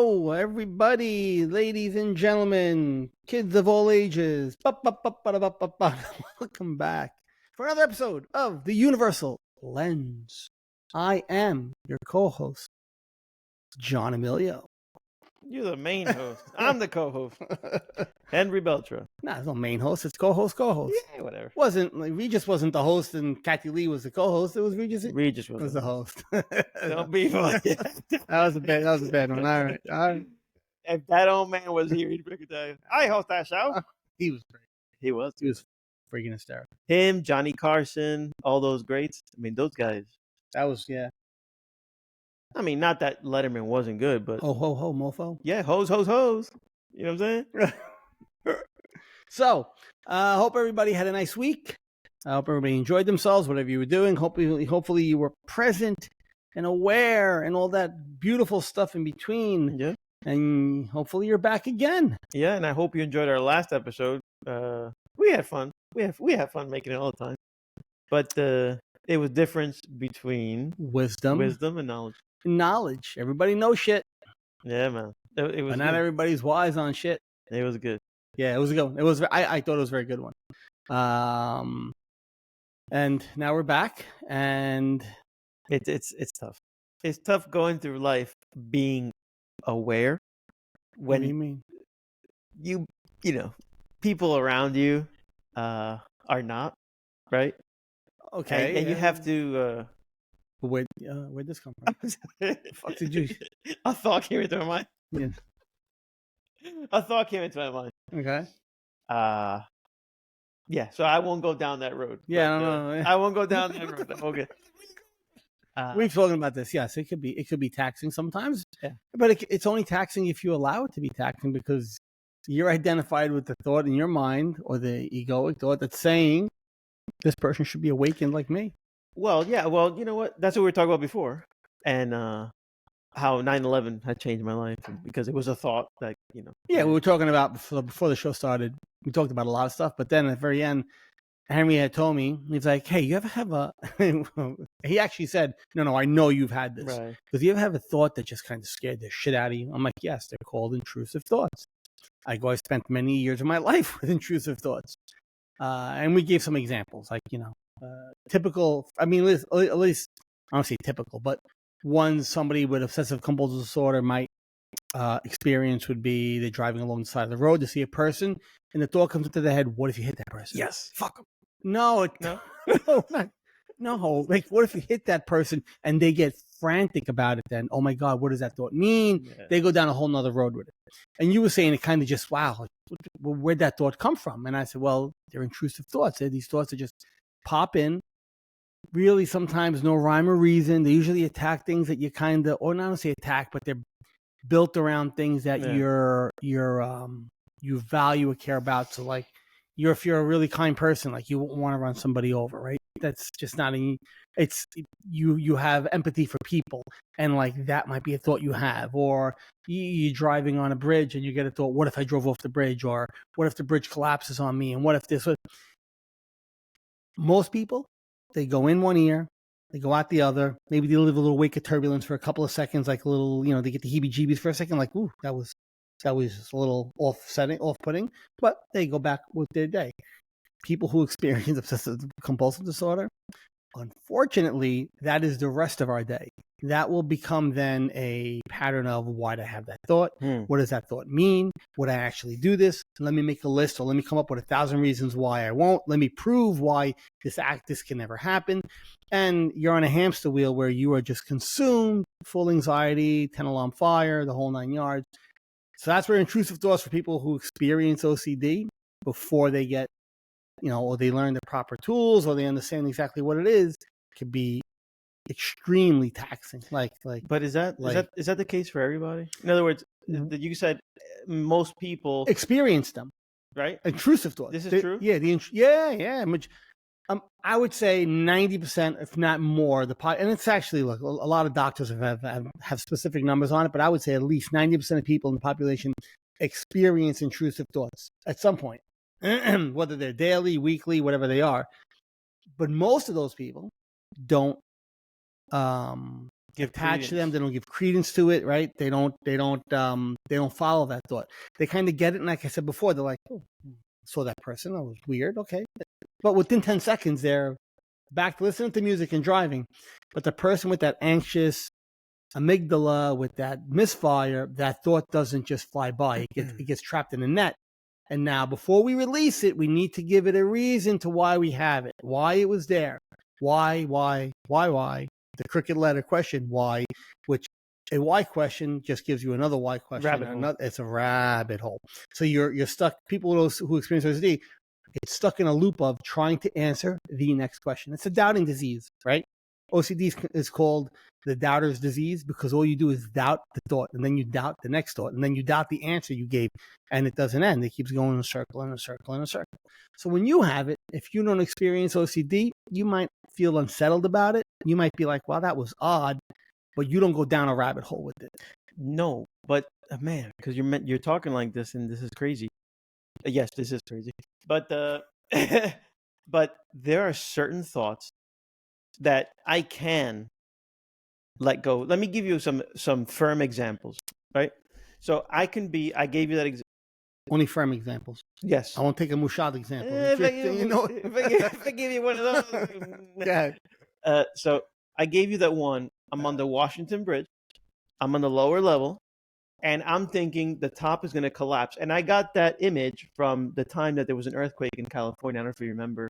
Hello, everybody, ladies and gentlemen, kids of all ages. Welcome back for another episode of The Universal Lens. I am your co-host, John Emilio. You're the main host. I'm the co-host, Henry Beltra. Nah, there's no main host. It's co-host. Yeah, whatever. Regis wasn't the host, and Kathy Lee was the co-host. It was Regis. Regis was the host. Don't be funny. That was a bad one. All right. If that old man was here, he'd freaking tell you, I host that show. He was great. He was freaking hysterical. Him, Johnny Carson, all those greats. I mean, those guys. That was, yeah. I mean, not that Letterman wasn't good, but ho, mofo. Yeah, hose. You know what I'm saying? So, hope everybody had a nice week. I hope everybody enjoyed themselves, whatever you were doing. Hopefully you were present and aware and all that beautiful stuff in between. Yeah. And hopefully you're back again. Yeah, and I hope you enjoyed our last episode. We had fun. We have fun making it all the time. But it was difference between wisdom and knowledge. Knowledge. Everybody knows shit. Yeah, man. It was. But not everybody's wise on shit. It was good. Yeah, it was a good one. I thought it was a very good one. And now we're back, and it's tough. It's tough going through life being aware when what do you mean? You know, people around you are not, right? Okay. And you have to where'd this come from? Fuck did you? A thought came into my mind. Yeah. A thought came into my mind. Okay. Yeah, so I won't go down that road. Yeah, no. I won't go down that road. Okay. We've spoken about this. Yes, it could be taxing sometimes. Yeah. But it's only taxing if you allow it to be taxing, because you're identified with the thought in your mind or the egoic thought that's saying this person should be awakened like me. Well, yeah. Well, you know what? That's what we were talking about before, and how 9/11 had changed my life because it was a thought that, you know. Yeah, we were talking about before the show started. We talked about a lot of stuff, but then at the very end, Henry had told me, he's like, hey, you ever have a... He actually said, no, I know you've had this. Right. Because you ever have a thought that just kind of scared the shit out of you? I'm like, yes, they're called intrusive thoughts. I spent many years of my life with intrusive thoughts. And we gave some examples, like, typical... I mean, at least, I don't say typical, but one somebody with obsessive-compulsive disorder might experience would be they're driving along the side of the road to see a person, and the thought comes into their head, what if you hit that person? Yes. Fuck them. No. Like, what if you hit that person and they get frantic about it then? Oh my God, what does that thought mean? Yeah. They go down a whole nother road with it. And you were saying it kind of just, wow, like, where'd that thought come from? And I said, well, they're intrusive thoughts. These thoughts that just pop in. Really, sometimes no rhyme or reason. They usually attack things that you kind of, or not say attack, but they're built around things that you value or care about. So, like, if you're a really kind person, like, you won't want to run somebody over, right? That's just not it's you have empathy for people, and like that might be a thought you have. Or you're driving on a bridge and you get a thought, what if I drove off the bridge? Or what if the bridge collapses on me? And what if this? Most people, they go in one ear, they go out the other. Maybe they live a little wake of turbulence for a couple of seconds, like a little, they get the heebie-jeebies for a second, like, ooh, that was a little off-putting, but they go back with their day. People who experience obsessive-compulsive disorder, unfortunately, that is the rest of our day. That will become then a pattern of, why did I have that thought? What does that thought mean? Would I actually do this? Let me make a list, or let me come up with 1,000 reasons why I won't. Let me prove why this can never happen. And you're on a hamster wheel where you are just consumed, full anxiety, 10-alarm fire, the whole 9 yards. So that's where intrusive thoughts for people who experience OCD before they get, or they learn the proper tools, or they understand exactly what it is, can be extremely taxing. But is that the case for everybody? In other words, you said most people experience them, right? Intrusive thoughts. This is true. Yeah, yeah. I would say 90%, if not more, and it's actually, look, a lot of doctors have specific numbers on it, but I would say at least 90% of people in the population experience intrusive thoughts at some point, whether they're daily, weekly, whatever they are. But most of those people don't attach to them. They don't give credence to it, right? They don't follow that thought. They kind of get it, and like I said before, they're like, oh, saw that person, that was weird, okay. But within 10 seconds, they're back to listening to music and driving. But the person with that anxious amygdala, with that misfire, that thought doesn't just fly by. It gets trapped in a net. And now, before we release it, we need to give it a reason to why we have it, why it was there, why, the cricket letter question, why, which a why question just gives you another why question. It's a rabbit hole. So you're stuck. People who experience OCD get stuck in a loop of trying to answer the next question. It's a doubting disease, right? OCD is called the doubter's disease because all you do is doubt the thought, and then you doubt the next thought, and then you doubt the answer you gave, and it doesn't end. It keeps going in a circle and a circle and a circle. So when you have it, if you don't experience OCD, you might feel unsettled about it. You might be like, wow, that was odd, but you don't go down a rabbit hole with it. No, but man, because you're talking like this, and this is crazy. Yes, this is crazy. But but there are certain thoughts that I can let go. Let me give you some firm examples, right? So I gave you that example. Only firm examples. Yes. I won't take a Mushad example. If I give you one of those. Okay. So I gave you that one. I'm on the Washington Bridge. I'm on the lower level. And I'm thinking the top is going to collapse. And I got that image from the time that there was an earthquake in California. I don't know if you remember.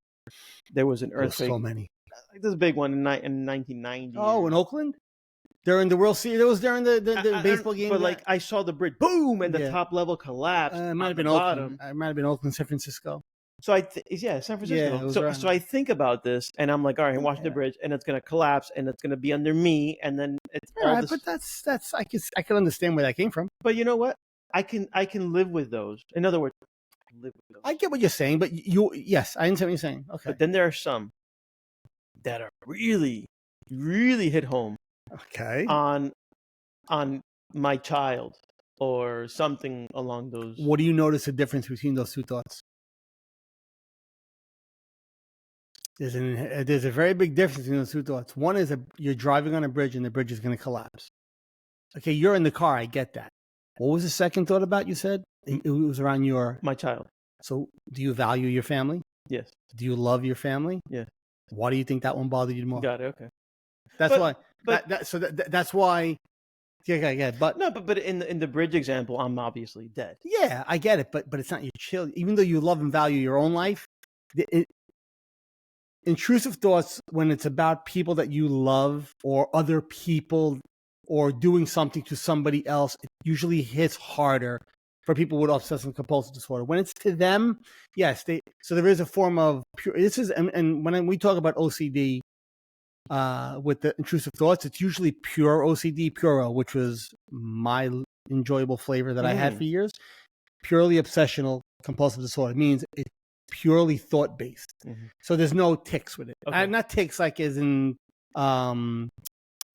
There was an earthquake. So many. Like this big one in 1990. Oh, in Oakland? During the World Series? It was during the baseball game? But like I saw the bridge, boom, and the top level collapsed. It might have been Oakland. It might have been Oakland, San Francisco. So San Francisco. Yeah, so I think about this, and I'm like, all right, I'm watching the bridge, and it's going to collapse, and it's going to be under me, and then it's all this. But that's I can understand where that came from. But you know what? I can live with those. In other words, I can live with those. I get what you're saying, but yes, I understand what you're saying. Okay. But then there are some that are really, really hit home. Okay. On my child or something along those. What do you notice the difference between those two thoughts? There's a very big difference between those two thoughts. One is you're driving on a bridge and the bridge is going to collapse. Okay, you're in the car. I get that. What was the second thought about? You said it was around my child. So, do you value your family? Yes. Do you love your family? Yes. Why do you think that one bothered you more? Got it. Okay. That's why. That's why. Yeah. But in the bridge example, I'm obviously dead. Yeah, I get it. But it's not your child. Even though you love and value your own life, intrusive thoughts, when it's about people that you love or other people or doing something to somebody else, it usually hits harder for people with obsessive-compulsive disorder. When it's to them, yes. So there is a form of pure. This is and when we talk about OCD. With the intrusive thoughts, it's usually pure OCD, puro, which was my enjoyable flavor that I had for years. Purely obsessional compulsive disorder means it's purely thought based. Mm-hmm. So there's no tics with it. Okay. Not tics like as in I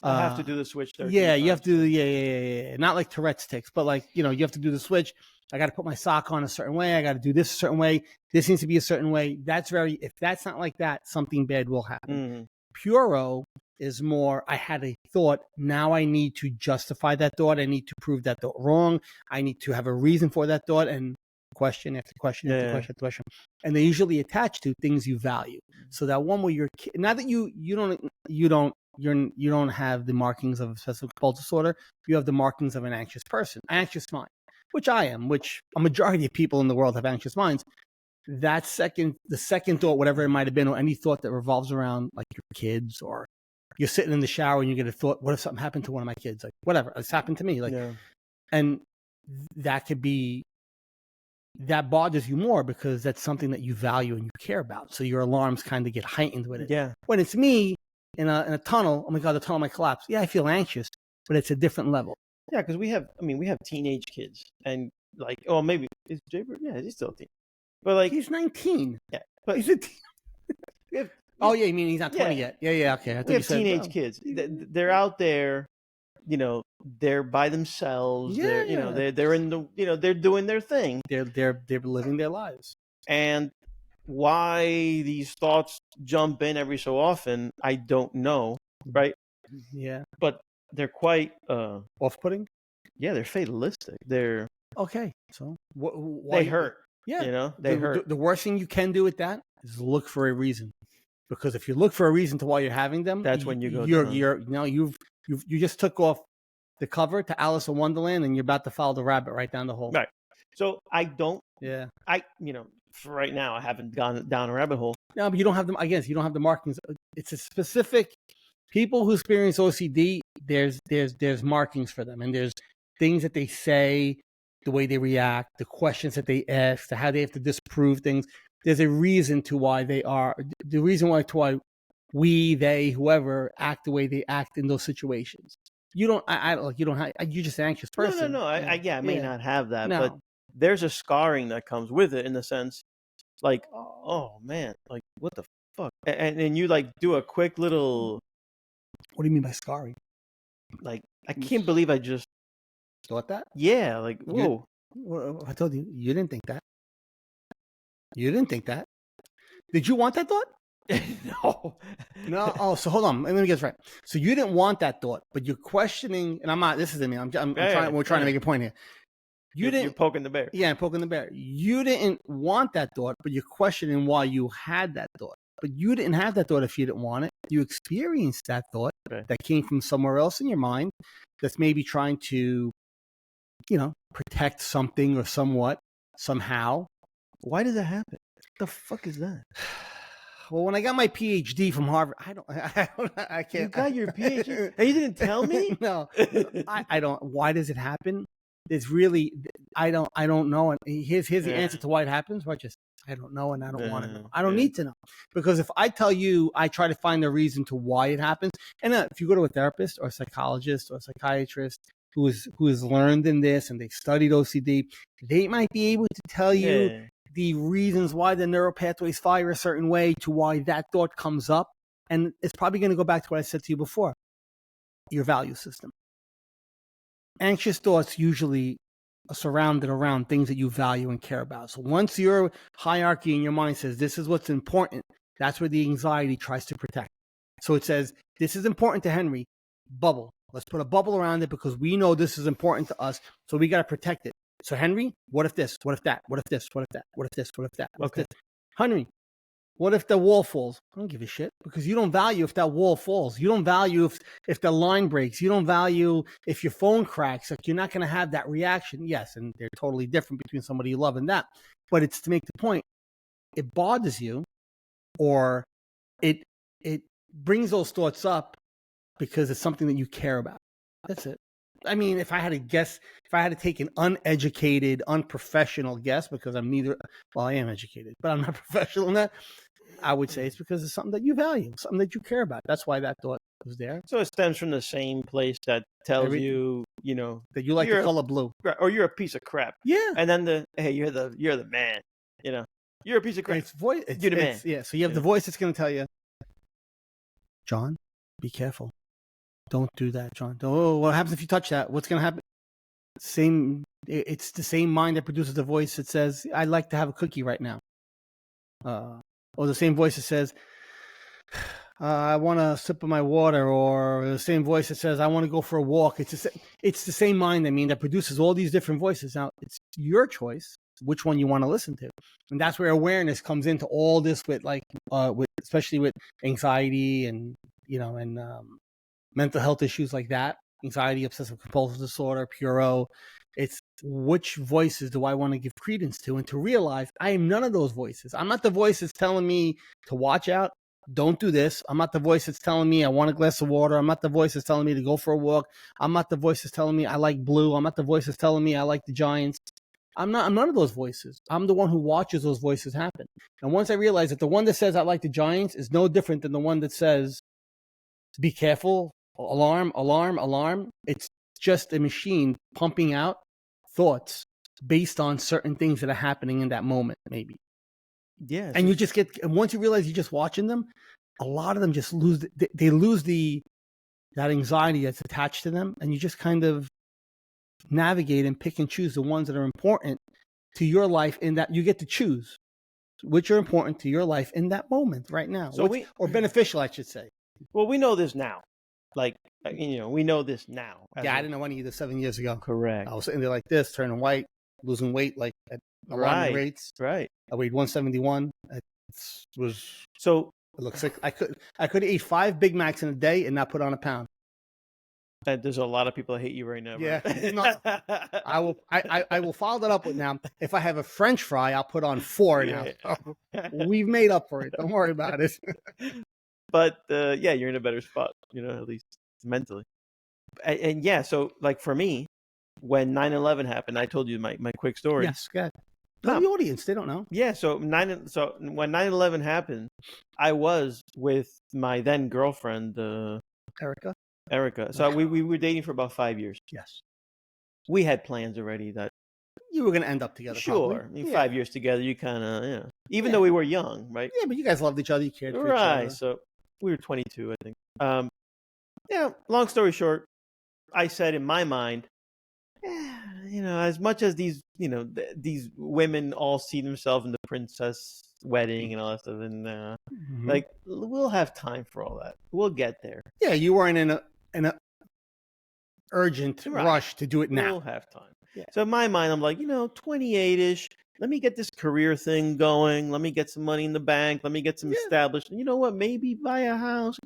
have to do the switch there. Yeah, you have to do yeah. Not like Tourette's tics, but like, you have to do the switch. I got to put my sock on a certain way. I got to do this a certain way. This needs to be a certain way. If that's not like that, something bad will happen. Mm-hmm. Puro is more, I had a thought. Now I need to justify that thought. I need to prove that thought wrong. I need to have a reason for that thought, and question after question after question after question. And they usually attach to things you value. So that one where you're, now that you don't have the markings of obsessive compulsive disorder, you have the markings of an anxious person, anxious mind, which I am, which a majority of people in the world have anxious minds. The second thought, whatever it might have been, or any thought that revolves around like your kids, or you're sitting in the shower and you get a thought, what if something happened to one of my kids? Like, whatever, it's happened to me. Like, and that bothers you more because that's something that you value and you care about. So your alarms kind of get heightened with it. Yeah. When it's me in a tunnel, oh my God, the tunnel might collapse. Yeah, I feel anxious, but it's a different level. Yeah, because we have teenage kids, and like, maybe is Jaybird? Yeah, he's still a teen. But like, he's 19. Yeah, but he's a teen. You mean he's not 20 yet? Yeah. Okay. We have teenage kids. They're out there, they're by themselves. Yeah. They're in the, they're doing their thing. They're living their lives. And why these thoughts jump in every so often, I don't know. Right. Yeah. But they're quite Off-putting. yeah, they're fatalistic. They're Okay, so they why? hurt. Yeah, You know, they hurt. the worst thing you can do with that is look for a reason. Because if you look for a reason to why you're having them, That's when you go down. You just took off the cover to Alice in Wonderland, and you're about to follow the rabbit right down the hole. Right. So I don't. Yeah. For right now, I haven't gone down a rabbit hole. No, but you don't have them. I guess you don't have the markings. It's a specific people who experience OCD. There's markings for them, and there's things that they say, the way they react, the questions that they ask, how they have to disprove things. There's a reason to why they are the reason why to why we, they, whoever act the way they act in those situations. You don't. I like you don't have. You're just an anxious person. No. I may not have that, No. but there's a scarring that comes with it in the sense, like, oh man, like what the fuck, and you like do a quick little. What do you mean by scarring? Like, I can't believe I just thought that. Yeah, like whoa. I told you, you didn't think that. You didn't think that. Did you want that thought? No. Oh, so hold on. Let me get this right. So you didn't want that thought, but you're questioning, and I'm not. This isn't me. I'm trying. We're trying to make a point here. You're poking the bear. Yeah, I'm poking the bear. You didn't want that thought, but you're questioning why you had that thought. But you didn't have that thought if you didn't want it. You experienced that thought that came from somewhere else in your mind that's maybe trying to, protect something or somehow. Why does that happen? What the fuck is that? Well, when I got my PhD from Harvard, I can't. You got your PhD? And you didn't tell me? No, I don't. Why does it happen? It's really, I don't know. And here's the answer to why it happens. I don't know, and I don't want to know. I don't need to know, because if I tell you, I try to find the reason to why it happens. And if you go to a therapist or a psychologist or a psychiatrist who has learned in this and they studied OCD, they might be able to tell you the reasons why the neural pathways fire a certain way to why that thought comes up. And it's probably going to go back to what I said to you before, your value system. Anxious thoughts usually are surrounded around things that you value and care about. So once your hierarchy in your mind says this is what's important, that's where the anxiety tries to protect. So it says, this is important to Henry, bubble. Let's put a bubble around it because we know this is important to us, so we got to protect it. So Henry, what if this? What if that? What if this? What if that? What if this? What if that? What if this? Henry, what if the wall falls? I don't give a shit, because you don't value if that wall falls. You don't value if the line breaks. You don't value if your phone cracks. Like, you're not going to have that reaction. Yes, and they're totally different between somebody you love and that. But it's to make the point. It bothers you, or it brings those thoughts up because it's something that you care about. That's it. I mean, if I had to guess, if I had to take an uneducated, unprofessional guess, because I'm neither, well, I am educated, but I'm not professional in that, I would say it's because it's something that you value, something that you care about. That's why that thought was there. So it stems from the same place that tells you, that you like the color blue, or you're a piece of crap. Yeah. And then you're the man. You're a piece of crap. You're the man. Yeah. So you have the voice that's going to tell you, John, be careful. Don't do that, John. Oh, what happens if you touch that? What's going to happen? It's the same mind that produces the voice that says, I'd like to have a cookie right now. Or the same voice that says, I want a sip of my water. Or the same voice that says, I want to go for a walk. It's the same mind, that produces all these different voices. Now, it's your choice which one you want to listen to. And that's where awareness comes into all this with especially with anxiety and mental health issues like that, anxiety, obsessive-compulsive disorder, Puro. It's which voices do I want to give credence to, and to realize I am none of those voices. I'm not the voice that's telling me to watch out, don't do this. I'm not the voice that's telling me I want a glass of water. I'm not the voice that's telling me to go for a walk. I'm not the voice that's telling me I like blue. I'm not the voice that's telling me I like the Giants. I'm none of those voices. I'm the one who watches those voices happen. And once I realize that the one that says I like the Giants is no different than the one that says, be careful, alarm, alarm, alarm. It's just a machine pumping out thoughts based on certain things that are happening in that moment, maybe. Yeah. And you just once you realize you're just watching them, a lot of them just lose that anxiety that's attached to them, and you just kind of navigate and pick and choose the ones that are important to your life, in that you get to choose which are important to your life in that moment right now, or beneficial, I should say. Well, we know this now. Like, We know this now. Yeah, I didn't know any of this 7 years ago. Correct. I was sitting there like this, turning white, losing weight like at alarming rates. Right. I weighed 171. So It looks like I could eat 5 Big Macs in a day and not put on a pound. there's a lot of people that hate you right now. Yeah, Right? no, I will follow that up with now. If I have a French fry, I'll put on 4 now. We've made up for it. Don't worry about it. But yeah, you're in a better spot, at least mentally. And yeah, so like for me, when 9/11 happened, I told you my quick story. Yes, good. Tell the audience, they don't know. Yeah, so when 9/11 happened, I was with my then girlfriend, Erica. So we were dating for about 5 years. Yes. We had plans already that You were going to end up together. sure. Probably. I mean, 5 years together, you kind of even though we were young, right? Yeah, but you guys loved each other. You cared for each other. Right. So we were 22, I think. Yeah. Long story short, I said in my mind, as much as these these women all see themselves in the princess wedding and all that stuff, and like we'll have time for all that. We'll get there. Yeah, you weren't in a urgent rush to do it now. We'll have time. Yeah. So in my mind, I'm like, 28-ish. Let me get this career thing going. Let me get some money in the bank. Let me get some established. You know what? Maybe buy a house.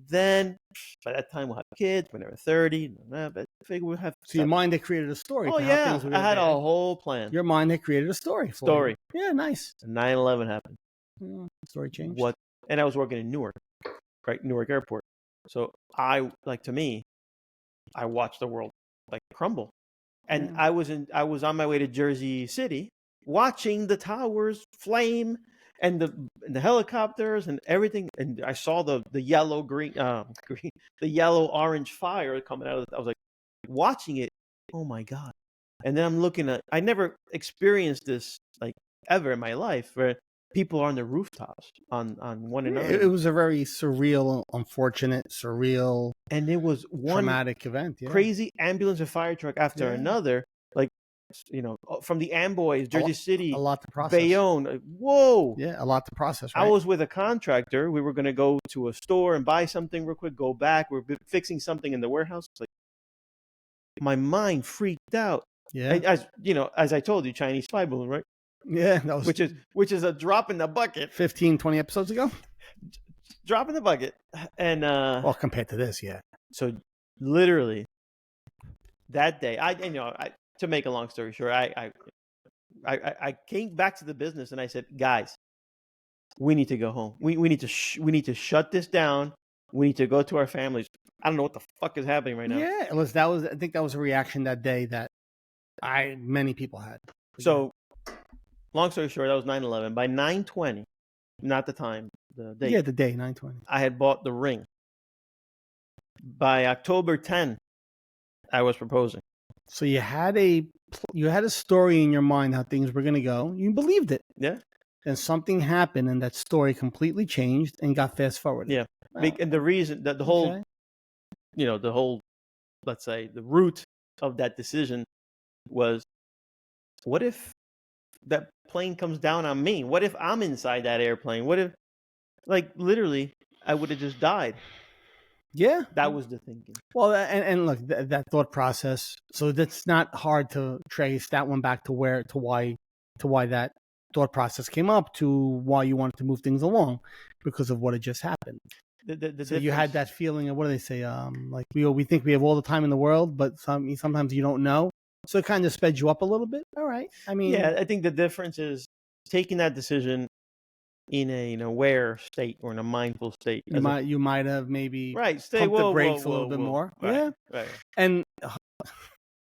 Then by that time we'll have kids. When they're 30, but I figure we'll have. So your mind had created a story. Oh yeah, I had a whole plan. Your mind had created a story. For you. Yeah, nice. 9/11 happened. Story changed. What? And I was working in Newark, right? Newark Airport. So I watched the world like crumble. And I was on my way to Jersey City watching the towers flame and the helicopters and everything. And I saw the yellow the yellow orange fire coming out of I was like watching it. Oh my God. And then I'm looking at, I never experienced this like ever in my life where people are on the rooftops on one another. It was a very surreal, unfortunate, and it was one traumatic event. Yeah. Crazy ambulance and fire truck after another. Like, from the Amboys, Jersey City, a lot to process. Bayonne. Whoa. Yeah, a lot to process. Right? I was with a contractor. We were going to go to a store and buy something real quick, go back. We're fixing something in the warehouse. It's like, my mind freaked out. Yeah. As I told you, Chinese spy balloon, right? Yeah, that was which is a drop in the bucket. 15, 20 episodes ago. Drop in the bucket, and well, compared to this, yeah. So literally, that day, to make a long story short, I came back to the business and I said, guys, we need to go home. We need to shut this down. We need to go to our families. I don't know what the fuck is happening right now. Yeah, I think that was a reaction that day that many people had. So. Long story short, that was 9/11. By 9/20, not the time, the date. Yeah, the day, 9/20. I had bought the ring. By October 10, I was proposing. So you had a story in your mind how things were going to go. You believed it. Yeah. And something happened, and that story completely changed and got fast forwarded. Yeah. Wow. And the reason that the whole, let's say, the root of that decision was, what if that plane comes down on me? What if I'm inside that airplane? What if, like, literally, I would have just died? Yeah, that was the thinking. Well, and look, that thought process. So that's not hard to trace that one back to why that thought process came up, to why you wanted to move things along, because of what had just happened. So you had that feeling of, what do they say? Like we think we have all the time in the world, but sometimes you don't know. So it kind of sped you up a little bit. All right. I mean, yeah, I think the difference is taking that decision in an aware state or in a mindful state. You might have maybe pumped the brakes a little bit more. Right, yeah. Right. And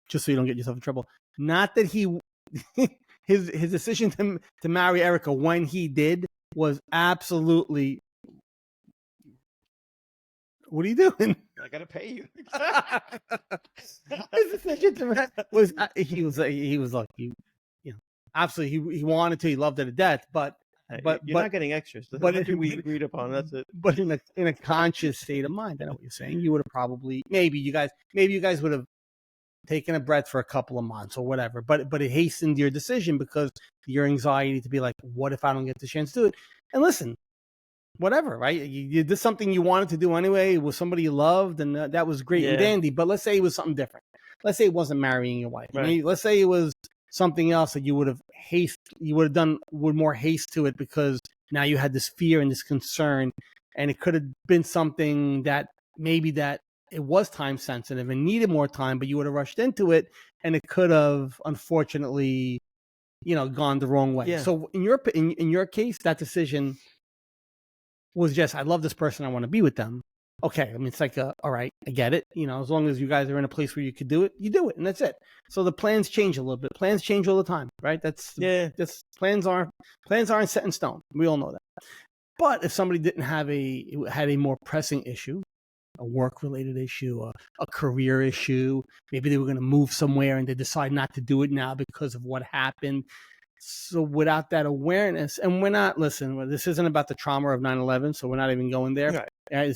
just so you don't get yourself in trouble, not that his decision to marry Erica when he did was absolutely. What are you doing? I gotta pay you. His decision was like, absolutely he wanted to, he loved it to death, but you're not getting extras. But we agreed upon. That's it. But in a conscious state of mind, I know what you're saying. You would have probably maybe you guys would have taken a breath for a couple of months or whatever. But it hastened your decision because your anxiety to be like, what if I don't get the chance to do it? And listen, whatever, right? You did something you wanted to do anyway. It was somebody you loved, and that was great and dandy. But let's say it was something different. Let's say it wasn't marrying your wife. Right. Maybe, let's say it was something else that you would have done with more haste to it because now you had this fear and this concern, and it could have been something that maybe that it was time sensitive and needed more time, but you would have rushed into it, and it could have unfortunately, gone the wrong way. Yeah. So in your case, that decision was just, I love this person, I want to be with them. Okay, I mean, it's like, all right, I get it. As long as you guys are in a place where you could do it, you do it, and that's it. So the plans change a little bit. Plans change all the time, right? That's plans aren't set in stone. We all know that. But if somebody didn't had a more pressing issue, a work-related issue, a career issue, maybe they were going to move somewhere and they decide not to do it now because of what happened. So without that awareness, and this isn't about the trauma of 9/11, so we're not even going there. Right. And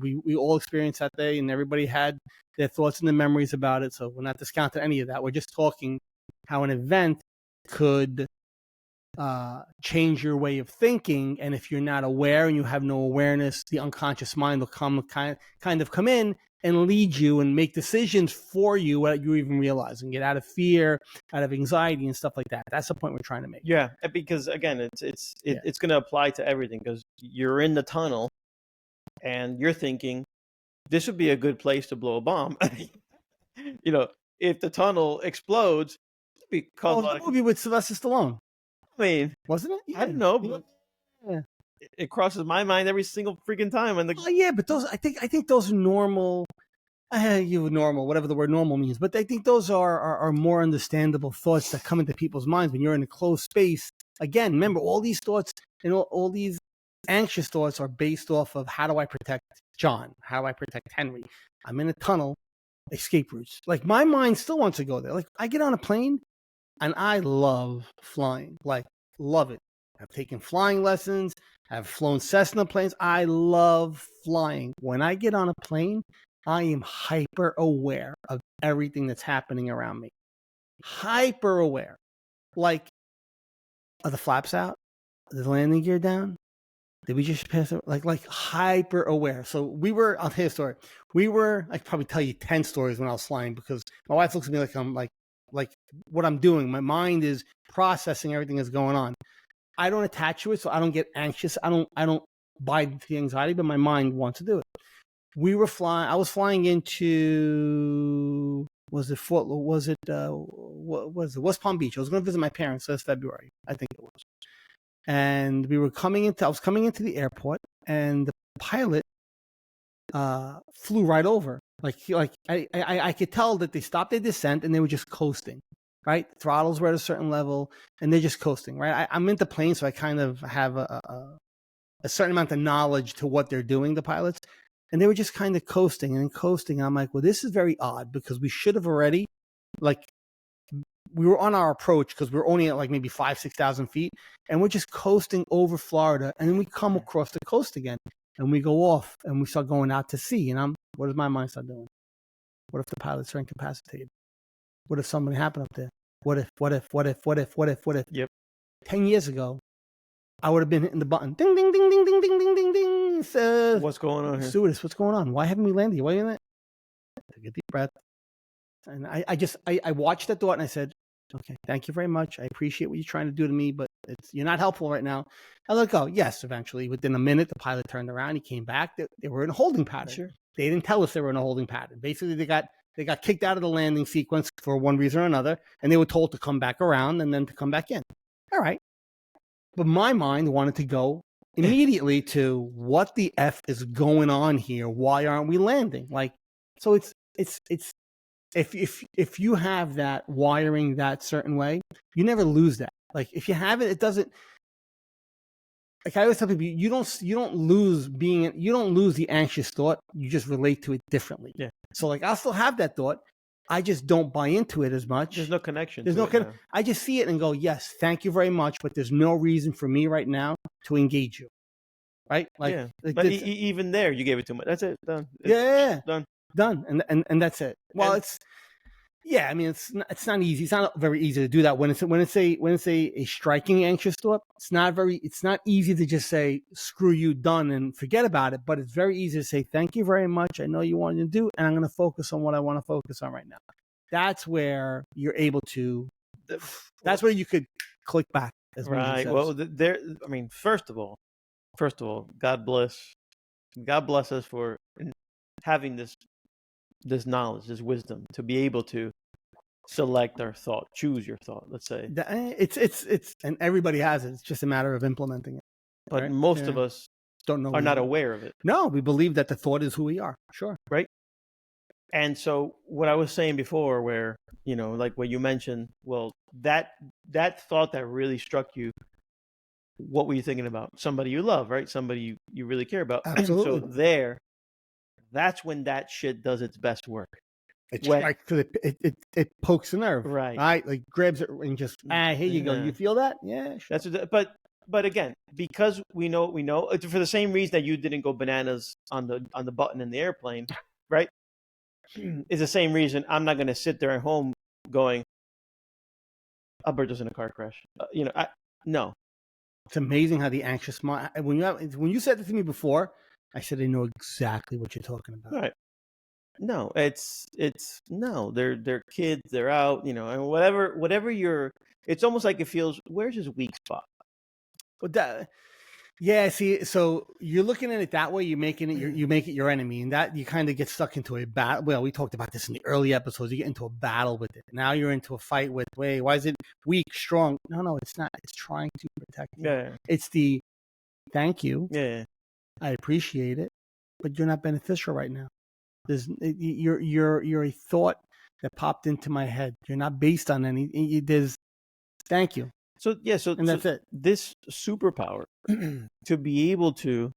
we all experienced that day, and everybody had their thoughts and their memories about it. So we're not discounting any of that. We're just talking how an event could change your way of thinking, and if you're not aware and you have no awareness, the unconscious mind will kind of come in and lead you and make decisions for you without you even realizing. Get out of fear, out of anxiety, and stuff like that. That's the point we're trying to make. Yeah, because again, it's going to apply to everything because you're in the tunnel and you're thinking this would be a good place to blow a bomb. If the tunnel explodes, because the movie with Sylvester Stallone. I mean, wasn't it? Yeah. I don't know, but it crosses my mind every single freaking time. But those, I think those are normal. Normal, whatever the word normal means. But I think those are more understandable thoughts that come into people's minds when you're in a closed space. Again, remember, all these thoughts and all these anxious thoughts are based off of, how do I protect John? How do I protect Henry? I'm in a tunnel, escape routes. Like, my mind still wants to go there. Like, I get on a plane, and I love flying. Like, love it. I've taken flying lessons. I've flown Cessna planes. I love flying. When I get on a plane, I am hyper aware of everything that's happening around me. Hyper aware. Like, are the flaps out? Is the landing gear down? Did we just pass it? Like hyper aware. So I'll tell you a story. I could probably tell you 10 stories when I was flying, because my wife looks at me like I'm like what I'm doing. My mind is processing everything that's going on. I don't attach to it, so I don't get anxious. I don't buy the anxiety, but my mind wants to do it. I was flying into, West Palm Beach. I was going to visit my parents last February, I think it was. And I was coming into the airport, and the pilot flew right over. I could tell that they stopped their descent and they were just coasting, right? Throttles were at a certain level and they're just coasting, right? I'm into planes, so I kind of have a certain amount of knowledge to what they're doing, the pilots. And they were just kind of coasting and coasting. And I'm like, well, this is very odd, because we should have already, we were on our approach, because we were only at like maybe 5,000-6,000 feet, and we're just coasting over Florida. And then we come across the coast again, and we go off and we start going out to sea. And what does my mind start doing? What if the pilots are incapacitated? What if something happened up there? What if? Yep. 10 years ago, I would have been hitting the button. Ding, ding, ding, ding, ding, ding, ding, ding, ding. What's going on here? Stewardess, what's going on? Why haven't we landed? Why isn't it? Take a deep breath. And I watched that thought and I said, okay, thank you very much. I appreciate what you're trying to do to me, but you're not helpful right now. I let go. Yes, eventually, within a minute, the pilot turned around. He came back. They were in a holding pattern. Sure. They didn't tell us they were in a holding pattern. Basically, they got kicked out of the landing sequence for one reason or another, and they were told to come back around and then to come back in. All right. But my mind wanted to go immediately to, what the F is going on here? Why aren't we landing? So it's if you have that wiring that certain way, you never lose that. Like, if you have it, it doesn't. Like I always tell people, you don't lose the anxious thought. You just relate to it differently. Yeah. So I'll still have that thought. I just don't buy into it as much. There's no connection. I just see it and go, yes, thank you very much, but there's no reason for me right now to engage you. Right? But even there, you gave it too much. That's it. Done. Done. Done. Done. And that's it. Well, Yeah, I mean it's not easy. It's not very easy to do that when it's a striking anxious thought. It's not easy to just say screw you, done, and forget about it. But it's very easy to say thank you very much. I know you wanted to do, and I'm going to focus on what I want to focus on right now. That's where you're able to. That's where you could click back, as Maisie Right. says. Well, there. I mean, first of all, God bless us for having this knowledge, this wisdom, to be able to select our thought, choose your thought. Let's say, It's and everybody has it. It's just a matter of implementing it. but Right? most of us don't know are not aware of it. No, we believe that the thought is who we are. Sure. Right. And so, what I was saying before, where like what you mentioned, well, that thought that really struck you, what were you thinking about? Somebody you love, right? Somebody you really care about. Absolutely. So that's when that shit does its best work. It pokes a nerve, right? Like grabs it and just here you go. You feel that? Yeah, sure. That's but again, because we know it's for the same reason that you didn't go bananas on the button in the airplane, right? Is the same reason I'm not going to sit there at home going, Alberto's in a car crash. No. It's amazing how the anxious mind. When you said it to me before, I said I know exactly what you're talking about. Right. No, it's no. They're kids. They're out. And whatever you're. It's almost like it feels. Where's his weak spot? But yeah. See, so you're looking at it that way. You're making it. You make it your enemy, and that you kind of get stuck into a battle. Well, we talked about this in the early episodes. You get into a battle with it. Now you're into a fight with. Wait, why is it weak, strong? No, it's not. It's trying to protect you. Yeah. It's the thank you. Yeah. I appreciate it, but you're not beneficial right now. You're a thought that popped into my head. You're not based on any. There's thank you. So that's it. This superpower to be able to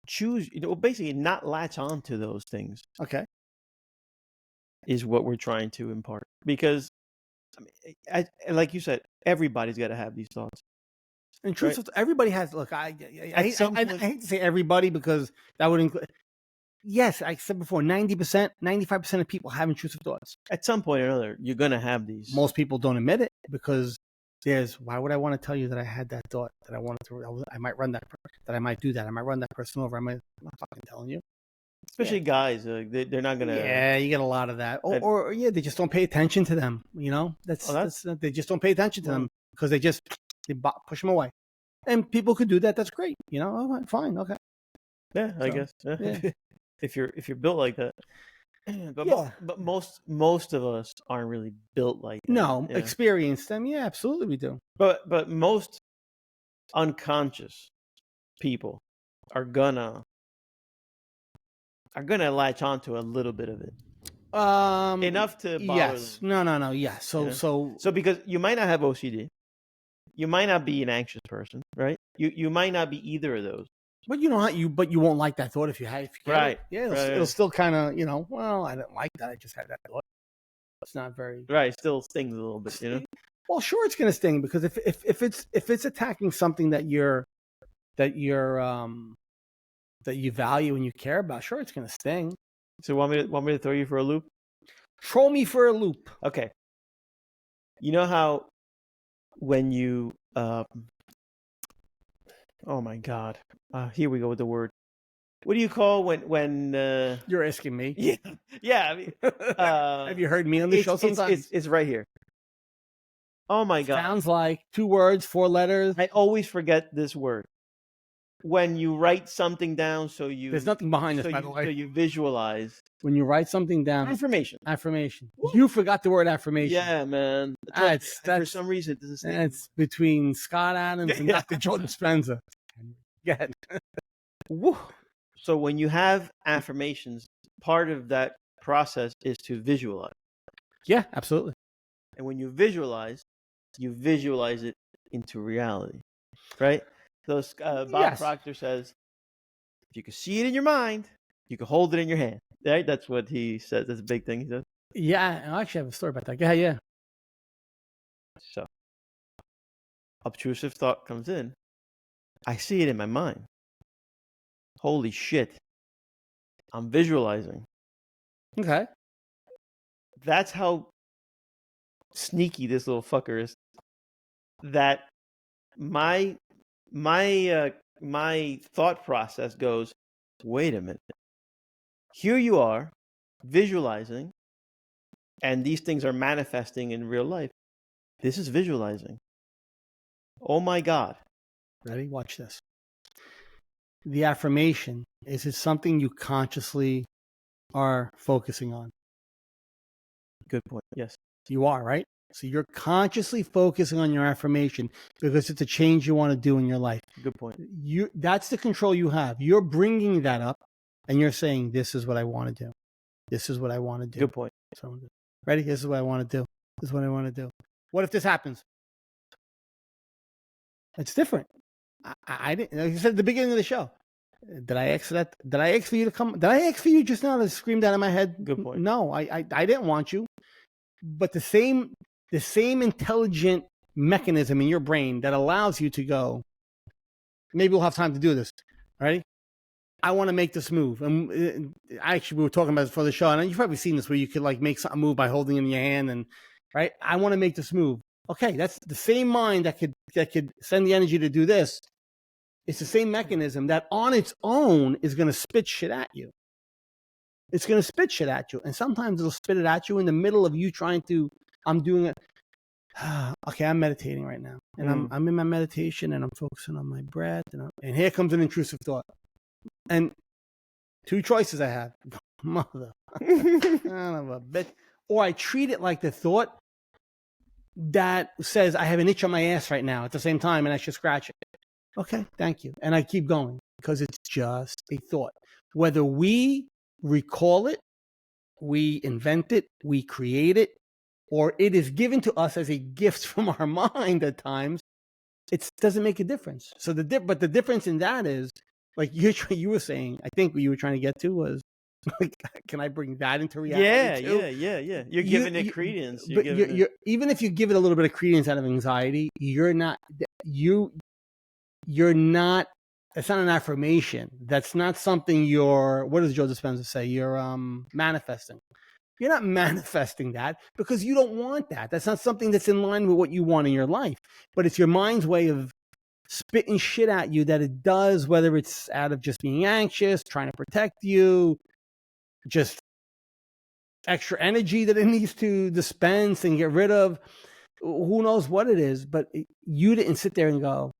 choose, basically not latch on to those things. Okay, is what we're trying to impart, because like you said, everybody's got to have these thoughts. Intrusive. Right? Everybody has. Look, I hate to say everybody because that would include. Yes, I said before, 90%, 95% of people have intrusive thoughts. At some point or another, you're going to have these. Most people don't admit it because why would I want to tell you that I had that thought, that I wanted to, I might run that might do that. I might run that person over. I'm not fucking telling you. Especially guys, they're not going to. Yeah, you get a lot of that. Or they just don't pay attention to them. That's they just don't pay attention to them because they push them away. And people could do that. That's great. Fine. Okay. Yeah, I guess. Yeah. if you're built like that. But most of us aren't really built like that. No, experience them. Yeah, absolutely we do. But most unconscious people are gonna latch onto a little bit of it. Enough to bother yes. them. No. Yeah. So because you might not have OCD, you might not be an anxious person, right? You might not be either of those. But you won't like that thought if you had. Right. It'll still kind of, well, I didn't like that. I just had that thought. It's not very. Right. It still stings a little bit, Well, sure, it's going to sting because if it's attacking something that you value and you care about, sure, it's going to sting. So want me to throw you for a loop? Throw me for a loop. Okay. You know how when you oh my God. Here we go with the word. What do you call when you're asking me? Yeah. I mean, have you heard me on the show sometimes? It's right here. Oh my God. Sounds like 2 words, 4 letters. I always forget this word. When you write something down, there's nothing behind this, by the way. So you visualize. When you write something down. Affirmation. Woo. You forgot the word affirmation. Yeah, man. That's for some reason it doesn't stay. It's between Scott Adams and Dr. Joe Dispenza. Go ahead. Woo. So when you have affirmations, part of that process is to visualize. Yeah, absolutely. And when you visualize it into reality, right? So Bob Proctor says, if you can see it in your mind, you can hold it in your hand. Right? That's what he says. That's a big thing he says. Yeah, I actually have a story about that. Yeah. So, obtrusive thought comes in. I see it in my mind. Holy shit. I'm visualizing. Okay. That's how sneaky this little fucker is. That my my thought process goes, wait a minute. Here you are, visualizing, and these things are manifesting in real life. This is visualizing. Oh my God. Ready? Watch this. The affirmation, is it something you consciously are focusing on? Good point. Yes. You are, right? So you're consciously focusing on your affirmation because it's a change you want to do in your life. Good point. That's the control you have. You're bringing that up and you're saying, this is what I want to do. This is what I want to do. Good point. So, ready? This is what I want to do. This is what I want to do. What if this happens? It's different. I didn't, like you said at the beginning of the show. Did I ask that? Did I ask for you to come? Did I ask for you just now to scream that in my head? Good point. No, I didn't want you. But the same intelligent mechanism in your brain that allows you to go, maybe we'll have time to do this. Ready? I want to make this move. And actually, we were talking about this before the show, and you've probably seen this where you could like make something move by holding it in your hand, and right? I want to make this move. Okay, that's the same mind that could send the energy to do this. It's the same mechanism that on its own is going to spit shit at you. It's going to spit shit at you. And sometimes it'll spit it at you in the middle of you trying to, I'm doing it. Okay, I'm meditating right now. And I'm in my meditation and I'm focusing on my breath. And here comes an intrusive thought. And two choices I have. Mother. Son of a bitch. Or I treat it like the thought that says, I have an itch on my ass right now at the same time and I should scratch it. Okay, thank you. And I keep going because it's just a thought. Whether we recall it, we invent it, we create it, or it is given to us as a gift from our mind at times, it doesn't make a difference. So but the difference in that is, like you were saying, I think what you were trying to get to was, like, can I bring that into reality too? Yeah. You're giving it credence. Even if you give it a little bit of credence out of anxiety, you're not. It's not an affirmation. That's not something what does Joe Dispenza say? You're manifesting. You're not manifesting that because you don't want that. That's not something that's in line with what you want in your life. But it's your mind's way of spitting shit at you that it does, whether it's out of just being anxious, trying to protect you, just extra energy that it needs to dispense and get rid of. Who knows what it is, but you didn't sit there and go,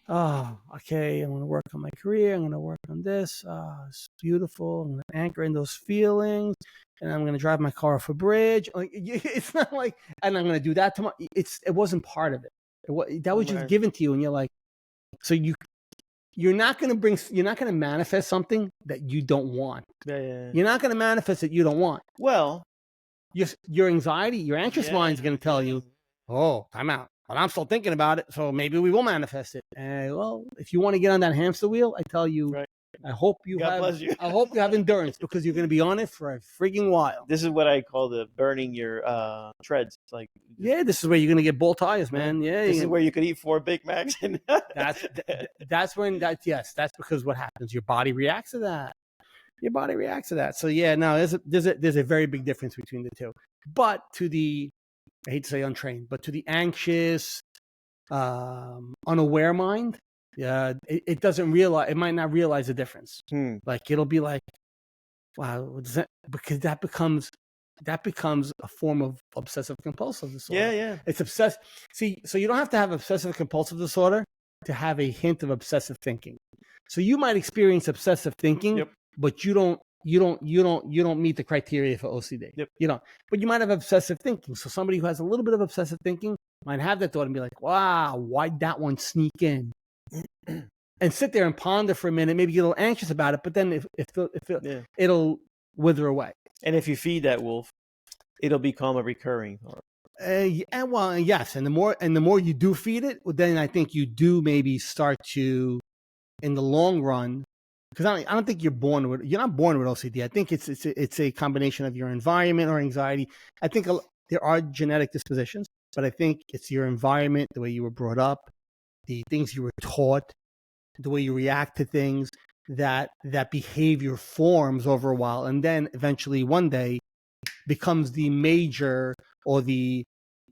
oh, okay, I'm going to work on my career. I'm going to work on this. It's beautiful. I'm going to anchor in those feelings. And I'm going to drive my car off a bridge. Like, it's not like, and I'm going to do that tomorrow. It wasn't part of it. That was just given to you. And you're like, so you're not going to manifest something that you don't want. Yeah. You're not going to manifest that you don't want. Well, your anxiety, your anxious mind's going to tell you, oh, time out. But I'm still thinking about it, so maybe we will manifest it. Well, if you want to get on that hamster wheel, I tell you, right. I hope you have endurance because you're going to be on it for a frigging while. This is what I call the burning your treads. Like, yeah, this is where you're going to get bull tires, man. Yeah, this is where you could eat 4 Big Macs. that's because what happens? Your body reacts to that. So yeah, no, there's a very big difference between the two. But I hate to say untrained, but to the anxious, unaware mind, it doesn't realize. It might not realize the difference. Like it'll be like, wow, because that becomes a form of obsessive-compulsive disorder. Yeah. It's obsessed. See, so you don't have to have obsessive-compulsive disorder to have a hint of obsessive thinking. So you might experience obsessive thinking, but you don't meet the criteria for OCD. You don't. But you might have obsessive thinking. So somebody who has a little bit of obsessive thinking might have that thought and be like, wow, why'd that one sneak in? And sit there and ponder for a minute, maybe get a little anxious about it, but then it'll wither away. And if you feed that wolf, it'll become a recurring. Yes. And the more you do feed it, then I think you do maybe start to, in the long run, because I don't think you're not born with OCD. I think it's a combination of your environment or anxiety. I think there are genetic dispositions, but I think it's your environment, the way you were brought up, the things you were taught, the way you react to things, that behavior forms over a while, and then eventually one day becomes the major or the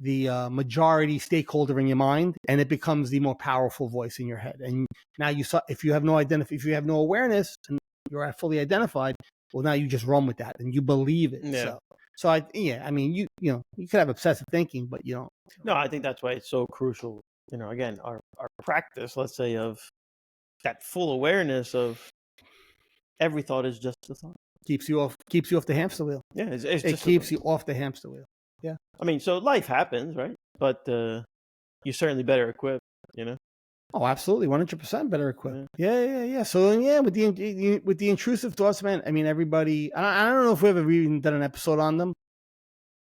majority stakeholder in your mind, and it becomes the more powerful voice in your head. And now if you have no awareness and you're fully identified, well, now you just run with that and you believe it. Yeah. So I mean, you could have obsessive thinking, but you don't. No, I think that's why it's so crucial. Again, our practice, let's say, of that full awareness of every thought is just a thought. Keeps you off the hamster wheel. Yeah, it keeps you off the hamster wheel. Yeah. I mean, so life happens, right? But you're certainly better equipped, Oh, absolutely, 100% better equipped. Yeah. So with the intrusive thoughts, man. I mean, everybody. I don't know if we've ever even done an episode on them.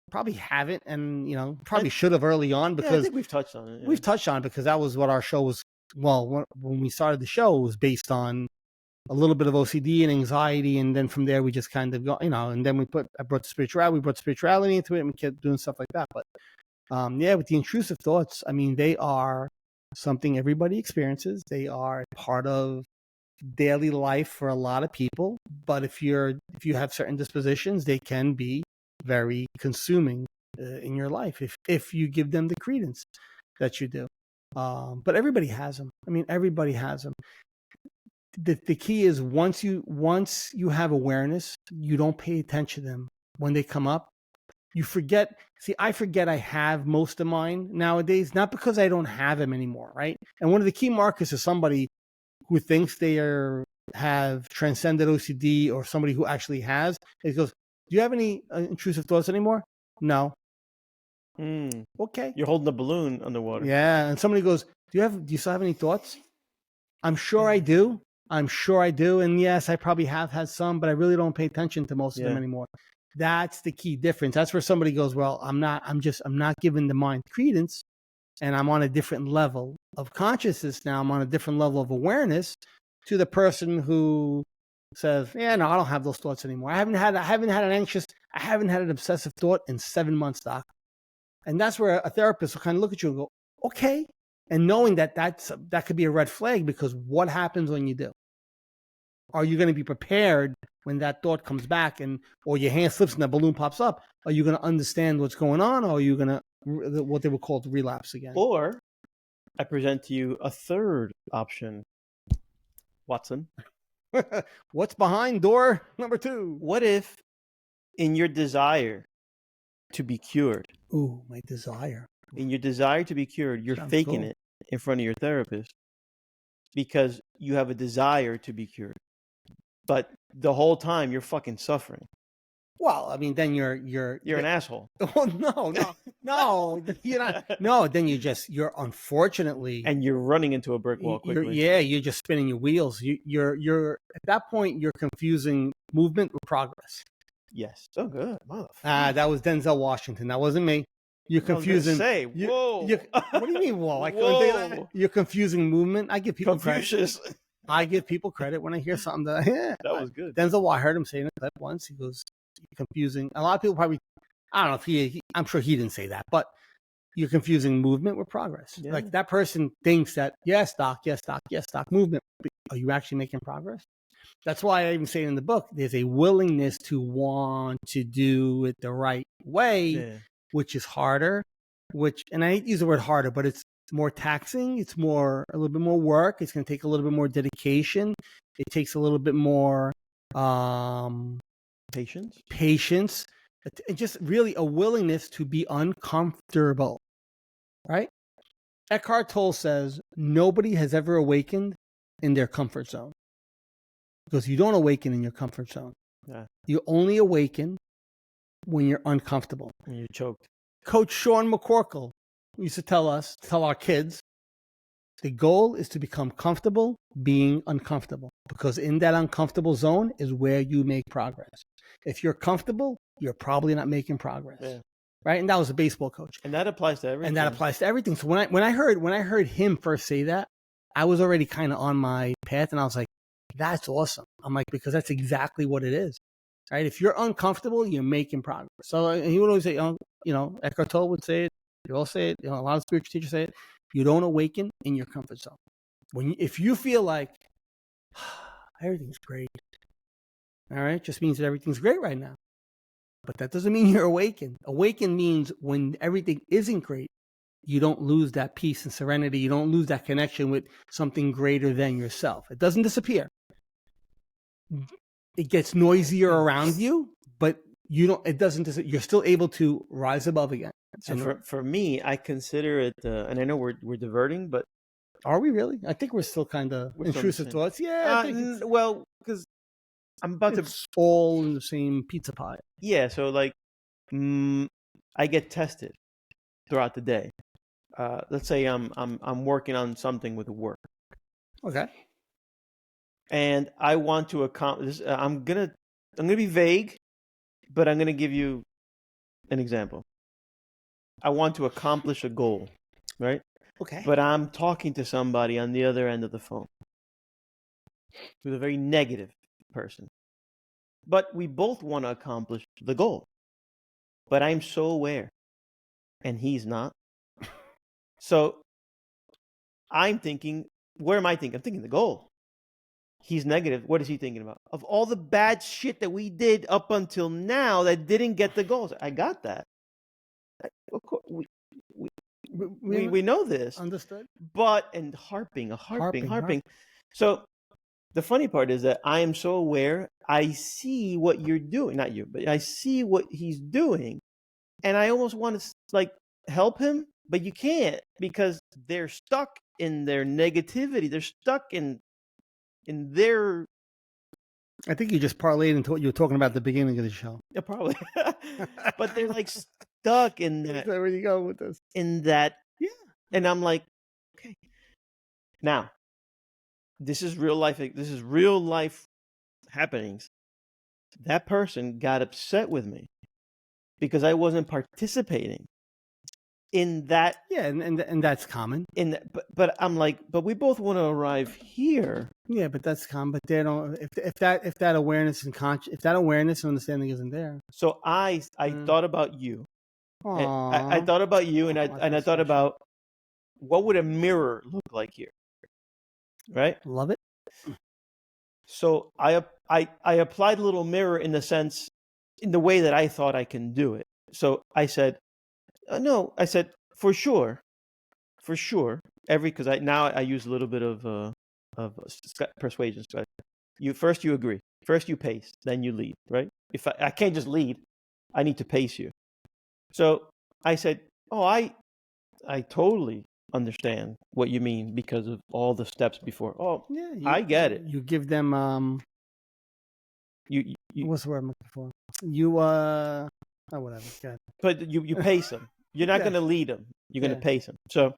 Probably haven't, and probably should have early on because I think we've touched on it. Yeah. We've touched on it because that was what our show was. Well, when we started the show, it was based on a little bit of OCD and anxiety, and then from there we just kind of go, and then I brought spirituality into it, and we kept doing stuff like that. But with the intrusive thoughts, I mean, they are something everybody experiences. They are part of daily life for a lot of people. But if you have certain dispositions, they can be very consuming in your life if you give them the credence that you do. But everybody has them. I mean, everybody has them. The key is once you have awareness, you don't pay attention to them when they come up. You forget. See, I forget I have most of mine nowadays, not because I don't have them anymore, right? And one of the key markers is somebody who thinks they have transcended OCD, or somebody who actually has. It goes, "Do you have any intrusive thoughts anymore?" No. Okay. You're holding a balloon underwater. Yeah, and somebody goes, "Do you still have any thoughts?" I'm sure I do. And yes, I probably have had some, but I really don't pay attention to most of them anymore. That's the key difference. That's where somebody goes, well, I'm not giving the mind credence, and I'm on a different level of consciousness now. I'm on a different level of awareness to the person who says, yeah, no, I don't have those thoughts anymore. I haven't had an obsessive thought in 7 months, doc. And that's where a therapist will kind of look at you and go, okay. And knowing that could be a red flag, because what happens when you do? Are you going to be prepared when that thought comes back or your hand slips and the balloon pops up? Are you going to understand what's going on, or are you going to what they would call relapse again? Or I present to you a third option, Watson. What's behind door number 2? What if in your desire to be cured? Ooh, my desire. In your desire to be cured, you're faking it in front of your therapist because you have a desire to be cured. But the whole time you're fucking suffering. Well, I mean, then you're an asshole. Oh no, you're not. No, then you're unfortunately, and you're running into a brick wall quickly. You're just spinning your wheels. You're at that point you're confusing movement with progress. Yes, so good, that was Denzel Washington. That wasn't me. You're confusing. Whoa! What do you mean, whoa? I couldn't whoa. think of that. You're confusing movement. I give people Confucius. credit. I give people credit when I hear something that that was good. Denzel, I heard him say in a clip once. He goes, confusing. A lot of people probably, I don't know if I'm sure he didn't say that, but you're confusing movement with progress. Yeah. Like that person thinks that, yes, doc, movement. Are you actually making progress? That's why I even say in the book, there's a willingness to want to do it the right way, which is harder, and I hate to use the word harder, but it's more taxing. It's a little bit more work. It's going to take a little bit more dedication. It takes a little bit more, patience, and just really a willingness to be uncomfortable, right? Eckhart Tolle says nobody has ever awakened in their comfort zone, because you don't awaken in your comfort zone. Yeah. You only awaken when you're uncomfortable. When you're choked. Coach Sean McCorkle used to tell our kids, the goal is to become comfortable being uncomfortable, because in that uncomfortable zone is where you make progress. If you're comfortable, you're probably not making progress. Yeah. Right? And that was a baseball coach. And that applies to everything. So when I heard him first say that, I was already kind of on my path, and I was like, that's awesome. I'm like, because that's exactly what it is. Right? If you're uncomfortable, you're making progress. So he would always say, Eckhart Tolle would say it. You all say it. A lot of spiritual teachers say it. You don't awaken in your comfort zone. If you feel like everything's great, all right, just means that everything's great right now. But that doesn't mean you're awakened. Awakened means when everything isn't great, you don't lose that peace and serenity. You don't lose that connection with something greater than yourself. It doesn't disappear. It gets noisier around you, but you don't. It doesn't. You're still able to rise above again. So for me, I consider it, and I know we're diverting, but are we really? I think we're still kind of intrusive thoughts. Yeah, I think well, because I'm about to all in the same pizza pie. Yeah, so like, I get tested throughout the day. Let's say I'm working on something with work. Okay. And I want to accomplish. I'm gonna be vague, but I'm gonna give you an example. I want to accomplish a goal, right? Okay. But I'm talking to somebody on the other end of the phone who's a very negative person. But we both want to accomplish the goal. But I'm so aware, and he's not. So I'm thinking, where am I thinking? I'm thinking the goal. He's negative. What is he thinking about? Of all the bad shit that we did up until now that didn't get the goals. I got that. Of course, we know this. Understood. But, and harping. So the funny part is that I am so aware. I see what you're doing. Not you, but I see what he's doing. And I almost want to like help him, but you can't because they're stuck in their negativity. They're stuck in their. I think you just parlayed into what you were talking about at the beginning of the show. Yeah, probably. But they're like stuck in that. Where do you go with this? In that. Yeah. And I'm like, okay. Now, this is real life. This is real life happenings. That person got upset with me because I wasn't participating in that. Yeah, and that's common. But I'm like, but we both want to arrive here. Yeah, but that's common. But they don't. If that awareness and if that awareness and understanding isn't there. So I thought about you. Aww. I thought about you, and I thought about what would a mirror look like here, right? Love it. So I applied a little mirror in the way that I thought I can do it. So I said, no. I said for sure, because I use a little bit of persuasion. So you agree, first you pace, then you lead, right? If I can't just lead, I need to pace you. So I said, oh, I totally understand what you mean because of all the steps before. Oh, yeah, I get it. You give them you what's the word I'm looking for? You whatever. God. But you pace them. You're not going to lead them. You're going to pace them. So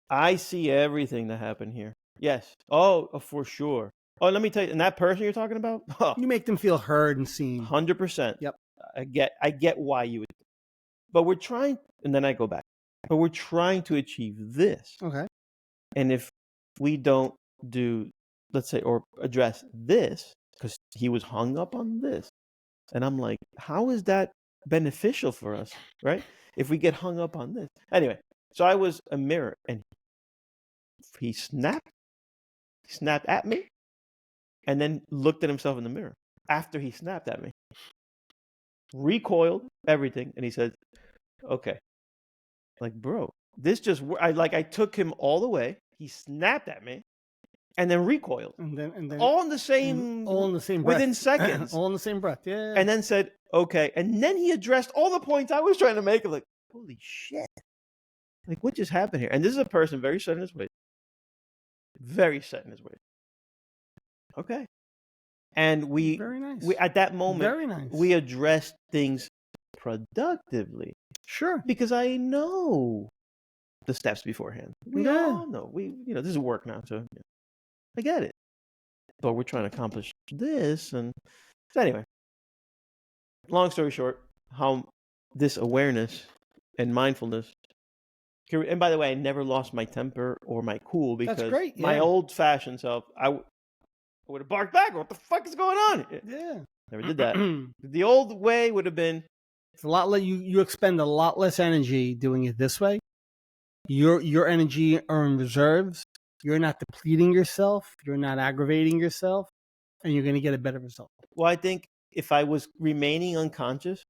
I see everything that happened here. Yes. Oh, for sure. Oh, let me tell you. And that person you're talking about, you make them feel heard and seen. 100%. Yep. I get why you would. But we're trying, and then I go back. But we're trying to achieve this. Okay. And if we don't do, let's say, or address this, because he was hung up on this, and I'm like, how is that beneficial for us, right? If we get hung up on this. Anyway, so I was a mirror, and he snapped at me, and then looked at himself in the mirror after he snapped at me. Recoiled everything, and he said, okay. Like, bro, this just, I took him all the way. He snapped at me and then recoiled. And then all in the same breath. Within seconds. All in the same breath. Yeah. And then said, okay. And then he addressed all the points I was trying to make. I'm like, holy shit. Like, what just happened here? And this is a person very set in his ways. Very set in his ways. Okay. And very nice. We at that moment, very nice. We addressed things productively. Sure. Because I know the steps beforehand. We all know. This is work now, so I get it. But we're trying to accomplish this, and so anyway. Long story short, how this awareness and mindfulness. And by the way, I never lost my temper or my cool because that's great. Yeah. My old-fashioned self, I would have barked back. What the fuck is going on? Yeah. Never did that. The old way would have been. It's a lot. You expend a lot less energy doing it this way. Your energy are in reserves. You're not depleting yourself. You're not aggravating yourself, and you're going to get a better result. Well, I think if I was remaining unconscious,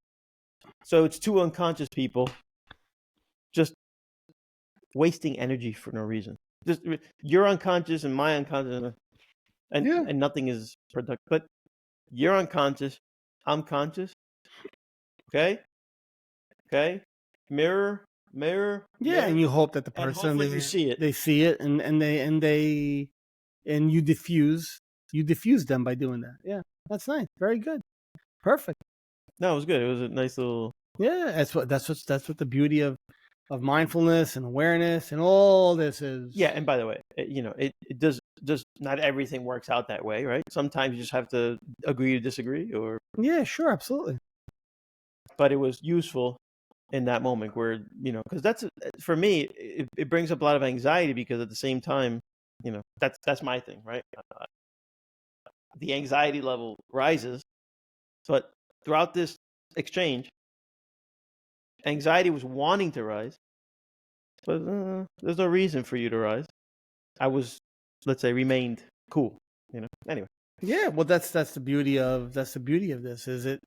so it's two unconscious people just wasting energy for no reason. Just you're unconscious and my unconscious, and nothing is productive. But you're unconscious, I'm conscious. Okay, mirror, Yeah, mirror, and you hope that the and person hopefully you see it. they see it, and you diffuse them by doing that. Yeah, that's nice. Very good. Perfect. No, it was good. It was a nice little. Yeah, that's what the beauty of mindfulness and awareness and all this is. Yeah, and by the way, it does not everything works out that way, right? Sometimes you just have to agree to disagree, or Yeah, sure, absolutely. But it was useful in that moment where because that's for me it brings up a lot of anxiety because at the same time that's my thing, right? The anxiety level rises, but throughout this exchange, anxiety was wanting to rise, but there's no reason for you to rise. I was, let's say, remained cool, anyway. Yeah, well, that's the beauty of this is it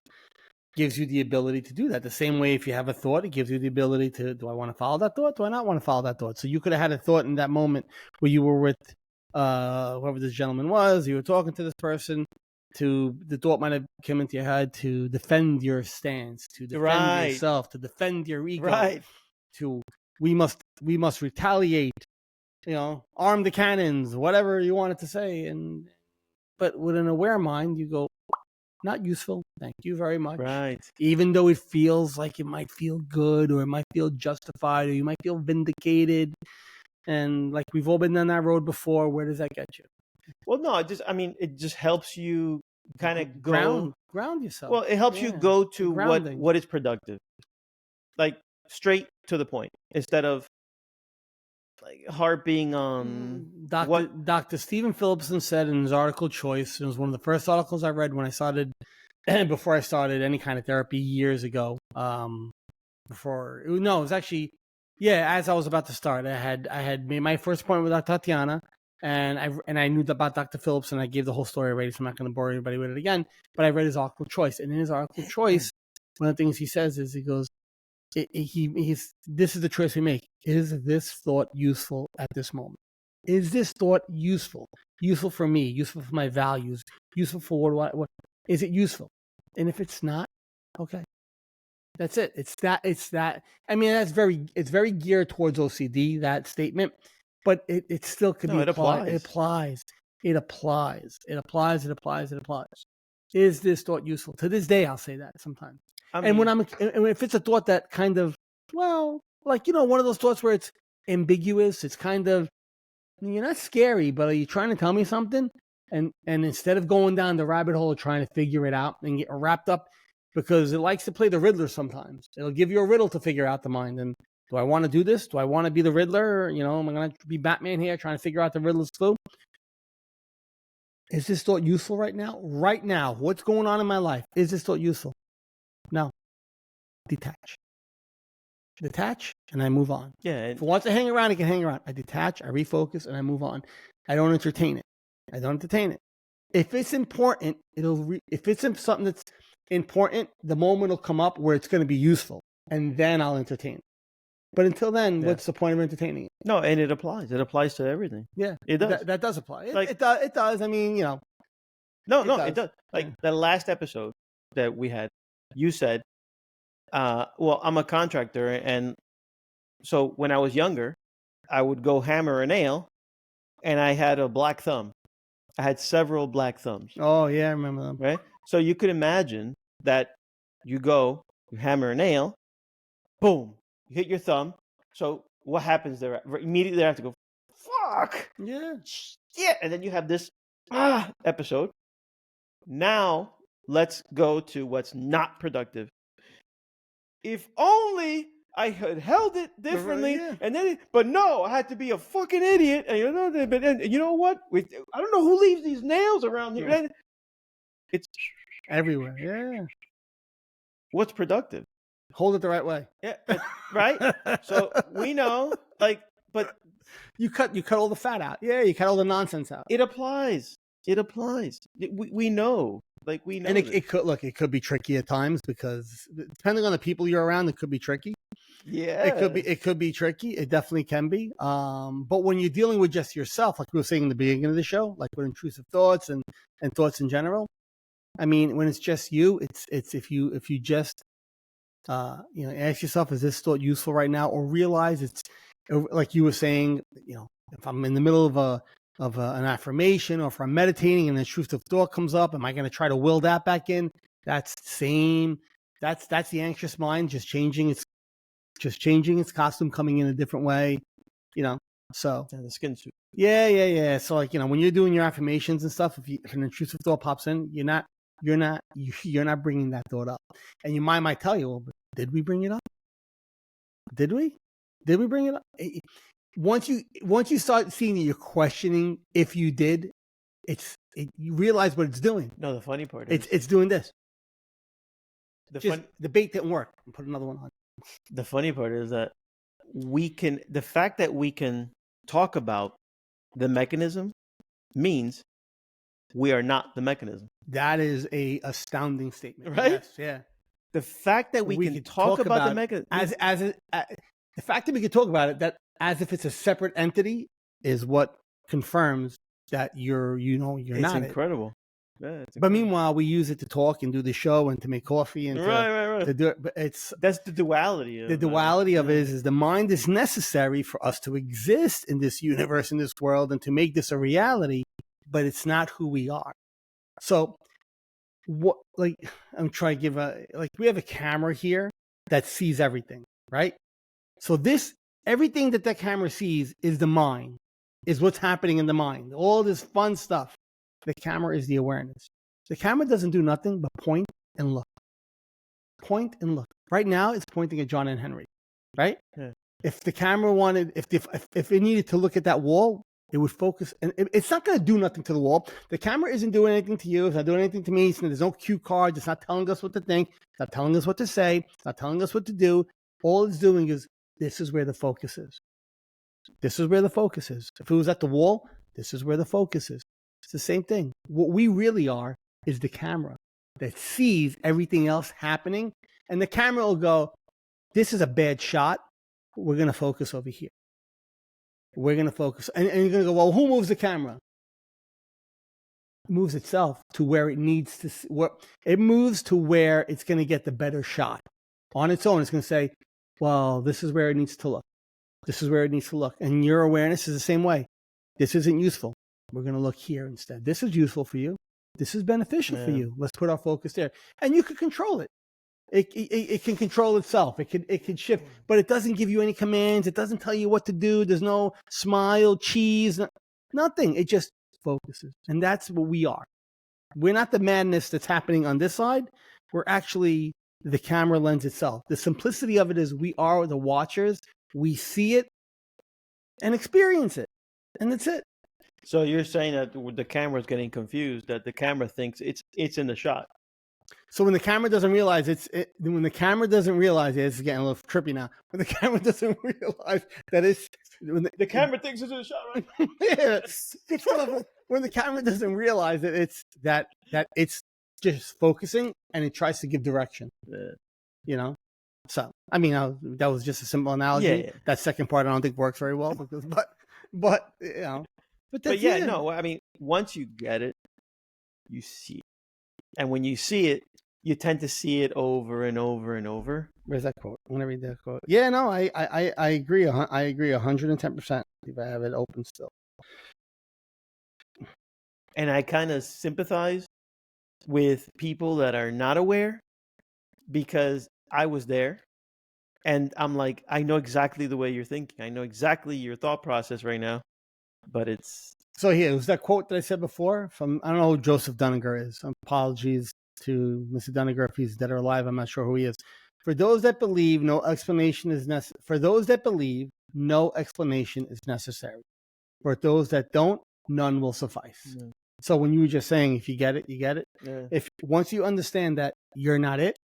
gives you the ability to do that. The same way if you have a thought, it gives you the ability to, do I want to follow that thought? Do I not want to follow that thought? So you could have had a thought in that moment where you were with whoever this gentleman was, you were talking to this person, the thought might have come into your head to defend your stance, to defend yourself, to defend your ego, right? To we must retaliate, arm the cannons, whatever you wanted to say. But with an aware mind, you go, not useful. Thank you very much. Right. Even though it feels like it might feel good, or it might feel justified, or you might feel vindicated. And like we've all been down that road before. Where does that get you? Well, no, it just helps you kind of go ground yourself. Well, it helps you go to what is productive, like straight to the point, instead of like harping on Dr. Stephen Phillipson said in his article Choice. It was one of the first articles I read when I started, before I started any kind of therapy years ago. It was actually, as I was about to start, I had made my first appointment with Dr. Tatiana, and I knew about Dr. Phillips, and I gave the whole story already, so I'm not going to bore anybody with it again. But I read his article Choice, and in his article Choice, one of the things he says is, he goes, this is the choice we make. Is this thought useful at this moment? Is this thought useful? Useful for me? Useful for my values? Useful for what? Is it useful? And if it's not, okay, that's it. It's that. I mean, it's very geared towards OCD, that statement, but it still could be applied. It applies. It applies. Is this thought useful? To this day, I'll say that sometimes. And if it's a thought that kind of, well, like, one of those thoughts where it's ambiguous, it's kind of, you're not scary, but are you trying to tell me something? And instead of going down the rabbit hole of trying to figure it out and get wrapped up, because it likes to play the Riddler sometimes. It'll give you a riddle to figure out the mind. And do I want to do this? Do I want to be the Riddler? Am I going to be Batman here trying to figure out the Riddler's clue? Is this thought useful right now? Right now, what's going on in my life? Is this thought useful? No. Detach, and I move on. Yeah. If it wants to hang around, it can hang around. I detach, I refocus, and I move on. I don't entertain it. If it's important, if it's something that's important, the moment will come up where it's going to be useful, and then I'll entertain it. But until then, what's the point of entertaining it? No, and it applies. It applies to everything. Yeah, it does. That does apply. It does. I mean, No, it does. Like the last episode that we had, you said, well, I'm a contractor, and so when I was younger, I would go hammer a nail, and I had a black thumb. I had several black thumbs. Oh, yeah, I remember them. Right? So you could imagine that you hammer a nail, boom, you hit your thumb. So what happens there? Immediately I have to go, fuck! Yeah. And then you have this episode. Now, let's go to what's not productive. If only I had held it differently, but no, I had to be a fucking idiot. And you know what? I don't know who leaves these nails around here. Yeah. It's everywhere. Yeah. What's productive? Hold it the right way. Yeah. Right. So we know, but you cut all the fat out. Yeah. You cut all the nonsense out. It applies. We know. Like we know And this. it could be tricky at times because depending on the people you're around, it could be tricky. Yeah. It could be tricky. It definitely can be. But when you're dealing with just yourself, like we were saying in the beginning of the show, like with intrusive thoughts and thoughts in general, I mean, when it's just you, it's if you just ask yourself, is this thought useful right now, or realize it's like you were saying, if I'm in the middle of an affirmation, or if I'm meditating and the intrusive thought comes up, am I going to try to will that back in? That's the same. That's the anxious mind just changing its costume, coming in a different way, So the skin suit. yeah. So like when you're doing your affirmations and stuff, if an intrusive thought pops in, you're not bringing that thought up, and your mind might tell you, well, did we bring it up? Did we bring it up? Once you start seeing that you're questioning if you did, you realize what it's doing. No, the funny part is it's doing this. the bait didn't work. Put another one on. The funny part is that the fact that we can talk about the mechanism means we are not the mechanism. That is a astounding statement, right? Yes, yeah. The fact that we can talk about the mechanism, the fact that we can talk about it, that as if it's a separate entity, is what confirms that you're not. It's incredible. Yeah, but meanwhile, we use it to talk and do the show and to make coffee and right. to do it. But that's the duality. The duality of it is the mind is necessary for us to exist in this universe, in this world, and to make this a reality. But it's not who we are. So, what? Like, I'm trying to give we have a camera here that sees everything, right? So everything that camera sees is the mind, is what's happening in the mind. All this fun stuff. The camera is the awareness. The camera doesn't do nothing but point and look. Point and look. Right now, it's pointing at John and Henry, right? Yeah. If the camera wanted, if it needed to look at that wall, it would focus, and it's not going to do nothing to the wall. The camera isn't doing anything to you. It's not doing anything to me. There's no cue card. It's not telling us what to think. It's not telling us what to say. It's not telling us what to do. All it's doing is, this is where the focus is. This is where the focus is. If it was at the wall, this is where the focus is. It's the same thing. What we really are is the camera that sees everything else happening. And the camera will go, this is a bad shot. We're going to focus over here. We're going to focus. And you're going to go, well, who moves the camera? It moves itself to where it needs to. It moves to where it's going to get the better shot. On its own, it's going to say, well, this is where it needs to look. This is where it needs to look. And your awareness is the same way. This isn't useful. We're going to look here instead. This is useful for you. This is beneficial for you. Let's put our focus there. And you can control it. It can control itself. It can shift, but it doesn't give you any commands. It doesn't tell you what to do. There's no smile, cheese, nothing. It just focuses. And that's what we are. We're not the madness that's happening on this side. We're actually the camera lens itself. The simplicity of it is we are the watchers. We see it and experience it. And that's it. So you're saying that the camera's getting confused, that the camera thinks it's in the shot. So when the camera doesn't realize this is getting a little trippy now. When the camera doesn't realize that the camera thinks it's in the shot, right? Yeah. When the camera doesn't realize that it's just focusing and it tries to give direction. Yeah. So I mean, that was just a simple analogy. Yeah. That second part I don't think works very well but But yeah, no, I mean, once you get it, you see it. And when you see it, you tend to see it over and over and over. Where's that quote? I want to read that quote. Yeah, no, I agree. I agree 110%. If I have it open still. And I kind of sympathize with people that are not aware, because I was there. And I'm like, I know exactly the way you're thinking. I know exactly your thought process right now. But it's... So here, it was that quote that I said before from, I don't know who Joseph Duniger is. Apologies to Mr. Duniger if he's dead or alive. I'm not sure who he is. For those that believe, no explanation is necessary. For those that believe, no explanation is necessary. For those that don't, none will suffice. Yeah. So when you were just saying, if you get it, you get it. Yeah. If once you understand that you're not it,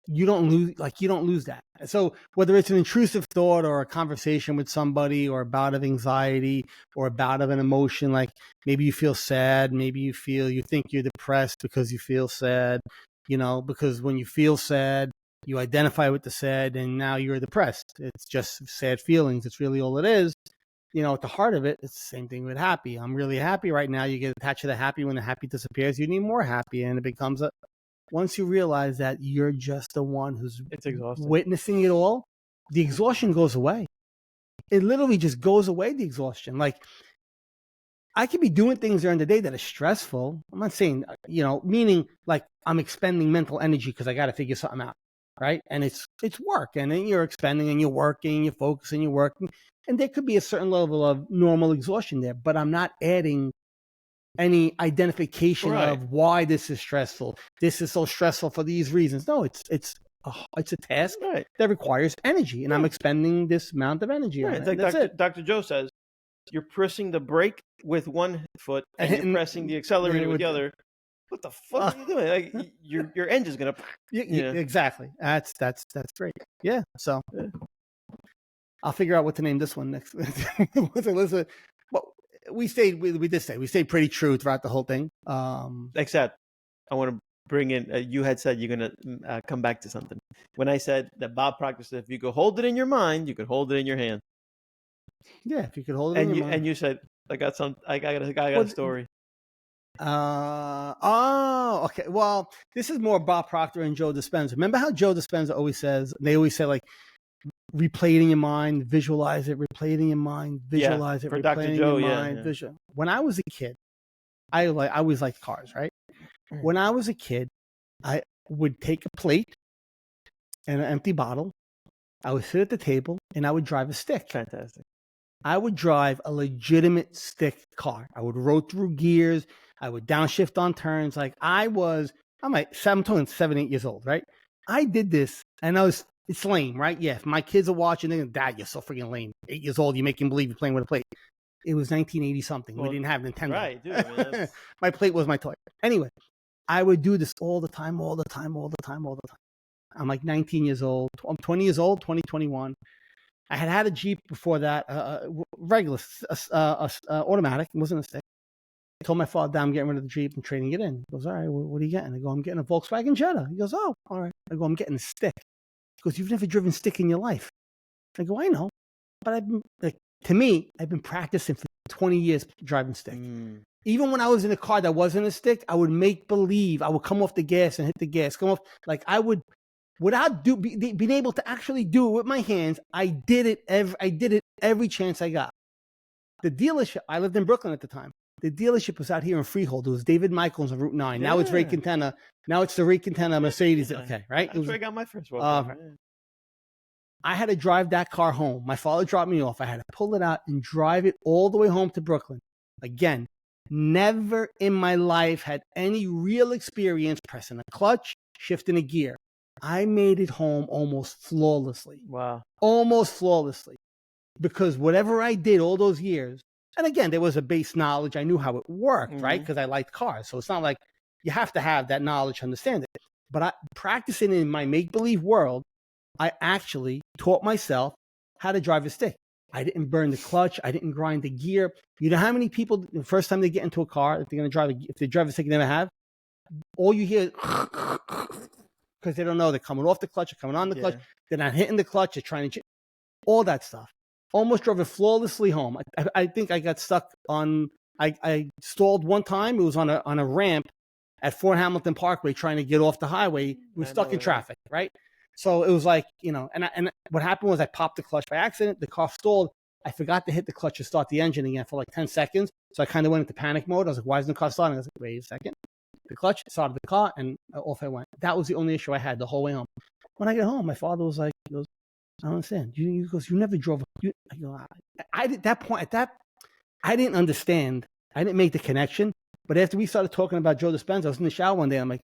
you don't lose that. So whether it's an intrusive thought or a conversation with somebody or a bout of anxiety or a bout of an emotion, like maybe you feel sad, maybe you think you're depressed because you feel sad, because when you feel sad, you identify with the sad and now you're depressed. It's just sad feelings. It's really all it is. At the heart of it, it's the same thing with happy. I'm really happy right now. You get attached to the happy. When the happy disappears, you need more happy. And it becomes once you realize that you're just the one who's witnessing it all, the exhaustion goes away. It literally just goes away, the exhaustion. Like, I could be doing things during the day that are stressful. I'm not saying, meaning like I'm expending mental energy because I got to figure something out, right? And it's work. And then you're expending and you're working, you're focusing, you're working. And there could be a certain level of normal exhaustion there, but I'm not adding any identification of why this is stressful. This is so stressful for these reasons. No, it's a task that requires energy, and I'm expending this amount of energy on it. It's like Dr. Joe says, you're pressing the brake with one foot and you're pressing the accelerator with the other. What the fuck are you doing? Like your engine's gonna. Exactly. That's great. Yeah. So I'll figure out what to name this one next. Listen, we stayed pretty true throughout the whole thing. Except I want to bring in, you had said you're going to come back to something. When I said that Bob Proctor said, if you could hold it in your mind, you could hold it in your hand. Yeah, if you could hold it in your mind. And you said, I got a story. Okay. Well, this is more Bob Proctor and Joe Dispenza. Remember how Joe Dispenza always says, they always say like, replay it in your mind, visualize it, replay it in your mind, visualize it, replay it in your mind. Visual. When I was a kid, I always liked cars, right? When I was a kid, I would take a plate and an empty bottle. I would sit at the table and I would drive a stick. Fantastic. I would drive a legitimate stick car. I would roll through gears. I would downshift on turns. Like I'm like 7, 8 years old, right? I did this and it's lame, right? Yeah, if my kids are watching, they're going, Dad, you're so freaking lame. 8 years old, you make him believe you're playing with a plate. It was 1980 something. We didn't have Nintendo. Right, dude. I mean, my plate was my toy. Anyway, I would do this all the time. I'm like 19 years old. I'm 20 years old, 2021. I had a Jeep before that, regular, automatic. It wasn't a stick. I told my father, I'm getting rid of the Jeep and trading it in. He goes, all right, what are you getting? I go, I'm getting a Volkswagen Jetta. He goes, oh, all right. I go, I'm getting a stick. He goes, you've never driven stick in your life. I go, I know. But I've been practicing for 20 years driving stick. Even when I was in a car that wasn't a stick, I would make believe. I would come off the gas and hit the gas. Come off, like I would, without being able to actually do it with my hands. I did it every chance I got. The dealership, I lived in Brooklyn at the time. The dealership was out here in Freehold. It was David Michaels on Route 9. Now it's Ray Quintana. Now it's the Ray Quintana Mercedes. Okay, right? That's where I got my first one. I had to drive that car home. My father dropped me off. I had to pull it out and drive it all the way home to Brooklyn. Again, never in my life had any real experience pressing a clutch, shifting a gear. I made it home almost flawlessly. Wow. Almost flawlessly. Because whatever I did all those years, and again, there was a base knowledge. I knew how it worked, right? Because I liked cars. So it's not like you have to have that knowledge to understand it. But practicing in my make-believe world, I actually taught myself how to drive a stick. I didn't burn the clutch. I didn't grind the gear. You know how many people, the first time they get into a car, if they drive a stick they never have, all you hear is because they don't know they're coming off the clutch, they're coming on the clutch, they're not hitting the clutch, they're trying to, all that stuff. Almost drove it flawlessly home. I think I got stuck on, I stalled one time. It was on a ramp at Fort Hamilton Parkway trying to get off the highway. We were stuck in traffic, right? So it was like, and what happened was I popped the clutch by accident. The car stalled. I forgot to hit the clutch to start the engine again for like 10 seconds. So I kind of went into panic mode. I was like, why isn't the car starting? I was like, wait a second. The clutch started the car and off I went. That was the only issue I had the whole way home. When I got home, my father was like, he goes, I don't understand. He goes, you never drove. I go, at that point, I didn't understand. I didn't make the connection. But after we started talking about Joe Dispenza, I was in the shower one day. I'm like,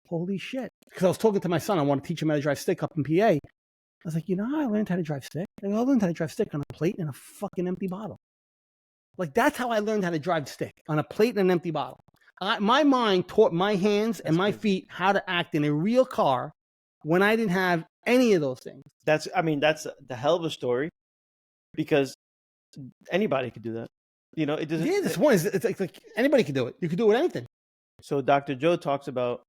holy shit. Because I was talking to my son. I want to teach him how to drive stick up in PA. I was like, how I learned how to drive stick? I learned how to drive stick on a plate and a fucking empty bottle. Like, that's how I learned how to drive stick, on a plate and an empty bottle. My mind taught my hands and my feet how to act in a real car when I didn't have any of those things. That's the hell of a story, because anybody could do that. You know, it doesn't. Yeah, this one is it's like anybody can do it. You can do it with anything. So Dr. Joe talks about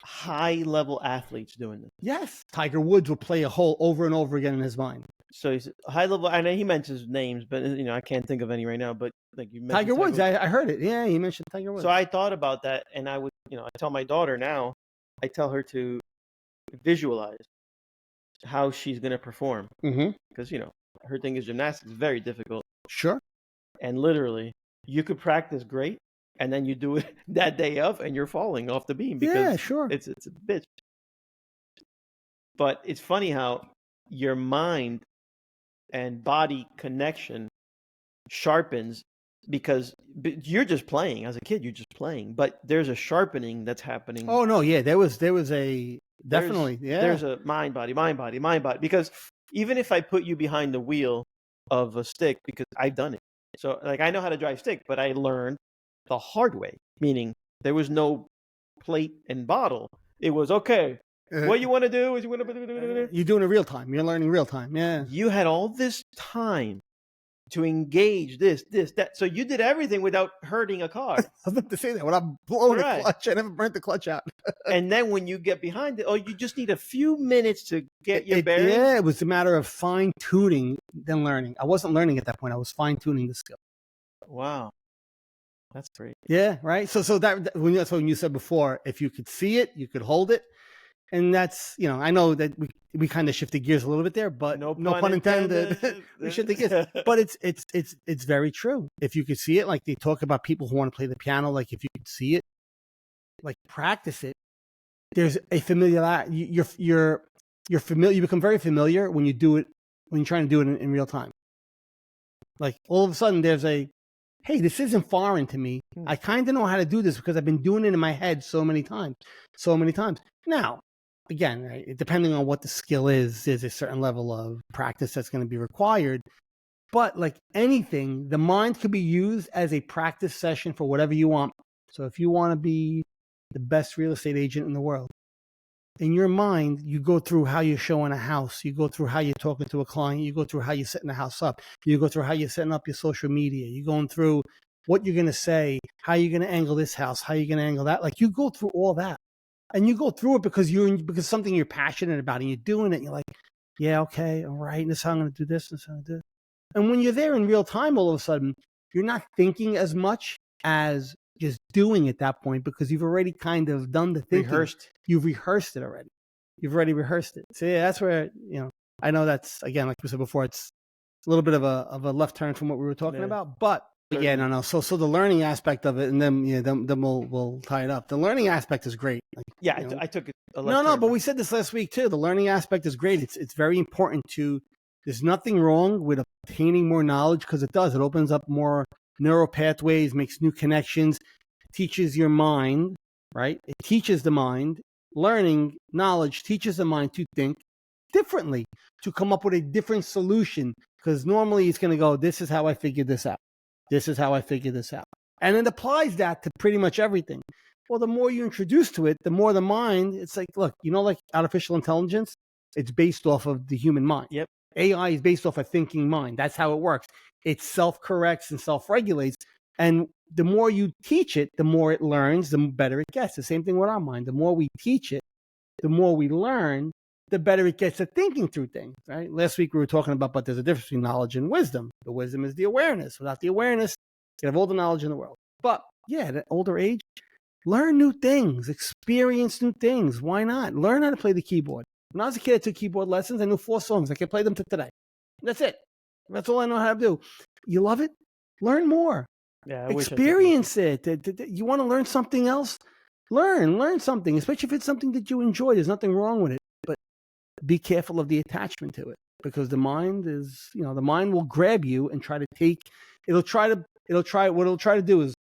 high-level athletes doing this. Yes, Tiger Woods will play a hole over and over again in his mind. So he's high level. I know he mentions names, but I can't think of any right now. But like you mentioned, Tiger Woods, I heard it. Yeah, he mentioned Tiger Woods. So I thought about that, and I would, I tell my daughter now, I tell her to visualize how she's going to perform, because her thing is gymnastics, very difficult. Sure. And literally, you could practice great, and then you do it that day of, and you're falling off the beam because it's a bitch. But it's funny how your mind and body connection sharpens, because you're just playing. As a kid, you're just playing, but there's a sharpening that's happening. Oh no, yeah, there was a definitely there's a mind body, because even if I put you behind the wheel of a stick, because I've done it, so like I know how to drive stick, but I learned the hard way, meaning there was no plate and bottle. It was okay. What you want to do is you want to. You're doing it real time. You're learning real time. Yeah. You had all this time to engage this, that. So you did everything without hurting a car. I was about to say that when I'm blowing a clutch, I never burnt the clutch out. And then when you get behind it, you just need a few minutes to get your bearings. Yeah, it was a matter of fine tuning than learning. I wasn't learning at that point. I was fine tuning the skill. Wow. That's great. Yeah, right. So that's when you said before, if you could see it, you could hold it. And that's, I know that we kind of shifted gears a little bit there, but no pun intended. We shifted gears. But it's very true. If you could see it, like they talk about people who want to play the piano, like if you could see it, like practice it, there's a familiarity. You're familiar. You become very familiar when you do it, when you're trying to do it in real time. Like all of a sudden there's hey, this isn't foreign to me. I kind of know how to do this because I've been doing it in my head so many times. Now, again, right, depending on what the skill is, there's a certain level of practice that's going to be required. But like anything, the mind could be used as a practice session for whatever you want. So if you want to be the best real estate agent in the world, in your mind, you go through how you're showing a house. You go through how you're talking to a client. You go through how you're setting the house up. You go through how you're setting up your social media. You're going through what you're going to say, how you're going to angle this house, how you're going to angle that. Like you go through all that. And you go through it because something you're passionate about and you're doing it. You're like, yeah, okay, all right. And this is how I'm going to do this. And this is how I'm going to do it. And when you're there in real time, all of a sudden, you're not thinking as much as just doing at that point because you've already kind of done the thinking. You've rehearsed it already. You've already rehearsed it. So yeah, that's where, I know that's, again, like we said before, it's a little bit of a left turn from what we were talking about, but yeah, no. So the learning aspect of it, and then we'll tie it up. The learning aspect is great. Like, I took it. But we said this last week too. The learning aspect is great. It's very important there's nothing wrong with obtaining more knowledge because it does. It opens up more neural pathways, makes new connections, teaches your mind, right? It teaches the mind. Learning knowledge teaches the mind to think differently, to come up with a different solution. Because normally it's going to go, this is how I figured this out. This is how I figured this out. And it applies that to pretty much everything. Well, the more you introduce to it, the more the mind, it's like, look, like artificial intelligence, it's based off of the human mind. Yep. AI is based off a thinking mind. That's how it works. It self-corrects and self-regulates. And the more you teach it, the more it learns, the better it gets. The same thing with our mind. The more we teach it, the more we learn, the better it gets at thinking through things, right? Last week we were talking about, but there's a difference between knowledge and wisdom. The wisdom is the awareness. Without the awareness, you have all the knowledge in the world. But yeah, at an older age, learn new things, experience new things. Why not? Learn how to play the keyboard. When I was a kid, I took keyboard lessons. I knew 4 songs. I can play them to today. That's it. That's all I know how to do. You love it? Learn more. Yeah, experience it. You want to learn something else? Learn something, especially if it's something that you enjoy. There's nothing wrong with it. But be careful of the attachment to it because the mind is, the mind will grab you and try to take, what it'll try to do is,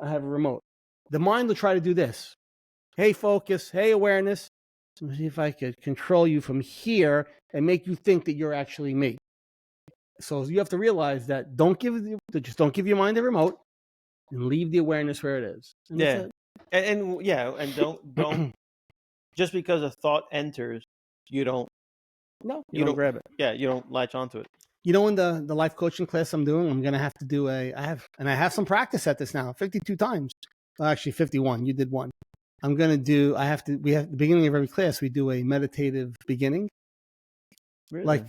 I have a remote. The mind will try to do this. Hey, focus. Hey, awareness. Let me see if I could control you from here and make you think that you're actually me. So you have to realize that just don't give your mind a remote and leave the awareness where it is. And and don't just because a thought enters, you don't you don't grab it. Yeah, you don't latch onto it. You know, in the life coaching class I'm doing, I'm gonna have to do I have some practice at this now, 52 times. Well, actually 51. You did one. I'm gonna do. We have the beginning of every class. We do a meditative beginning. Really? Like,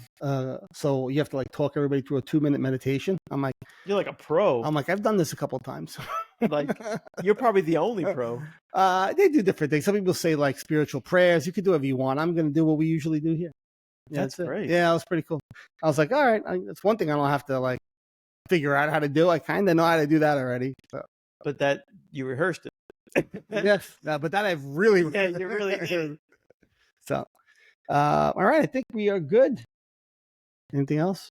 so you have to like talk everybody through a 2-minute meditation. I'm like, you're like a pro. I'm like, I've done this a couple of times. Like, you're probably the only pro. They do different things. Some people say like spiritual prayers. You could do whatever you want. I'm gonna do what we usually do here. Yeah, That's great. Yeah, that was pretty cool. I was like, all right, that's one thing I don't have to like figure out how to do. I kind of know how to do that already. So. But that you rehearsed it. Yes, but that I've really, yeah, you really did. So, all right, I think we are good. Anything else?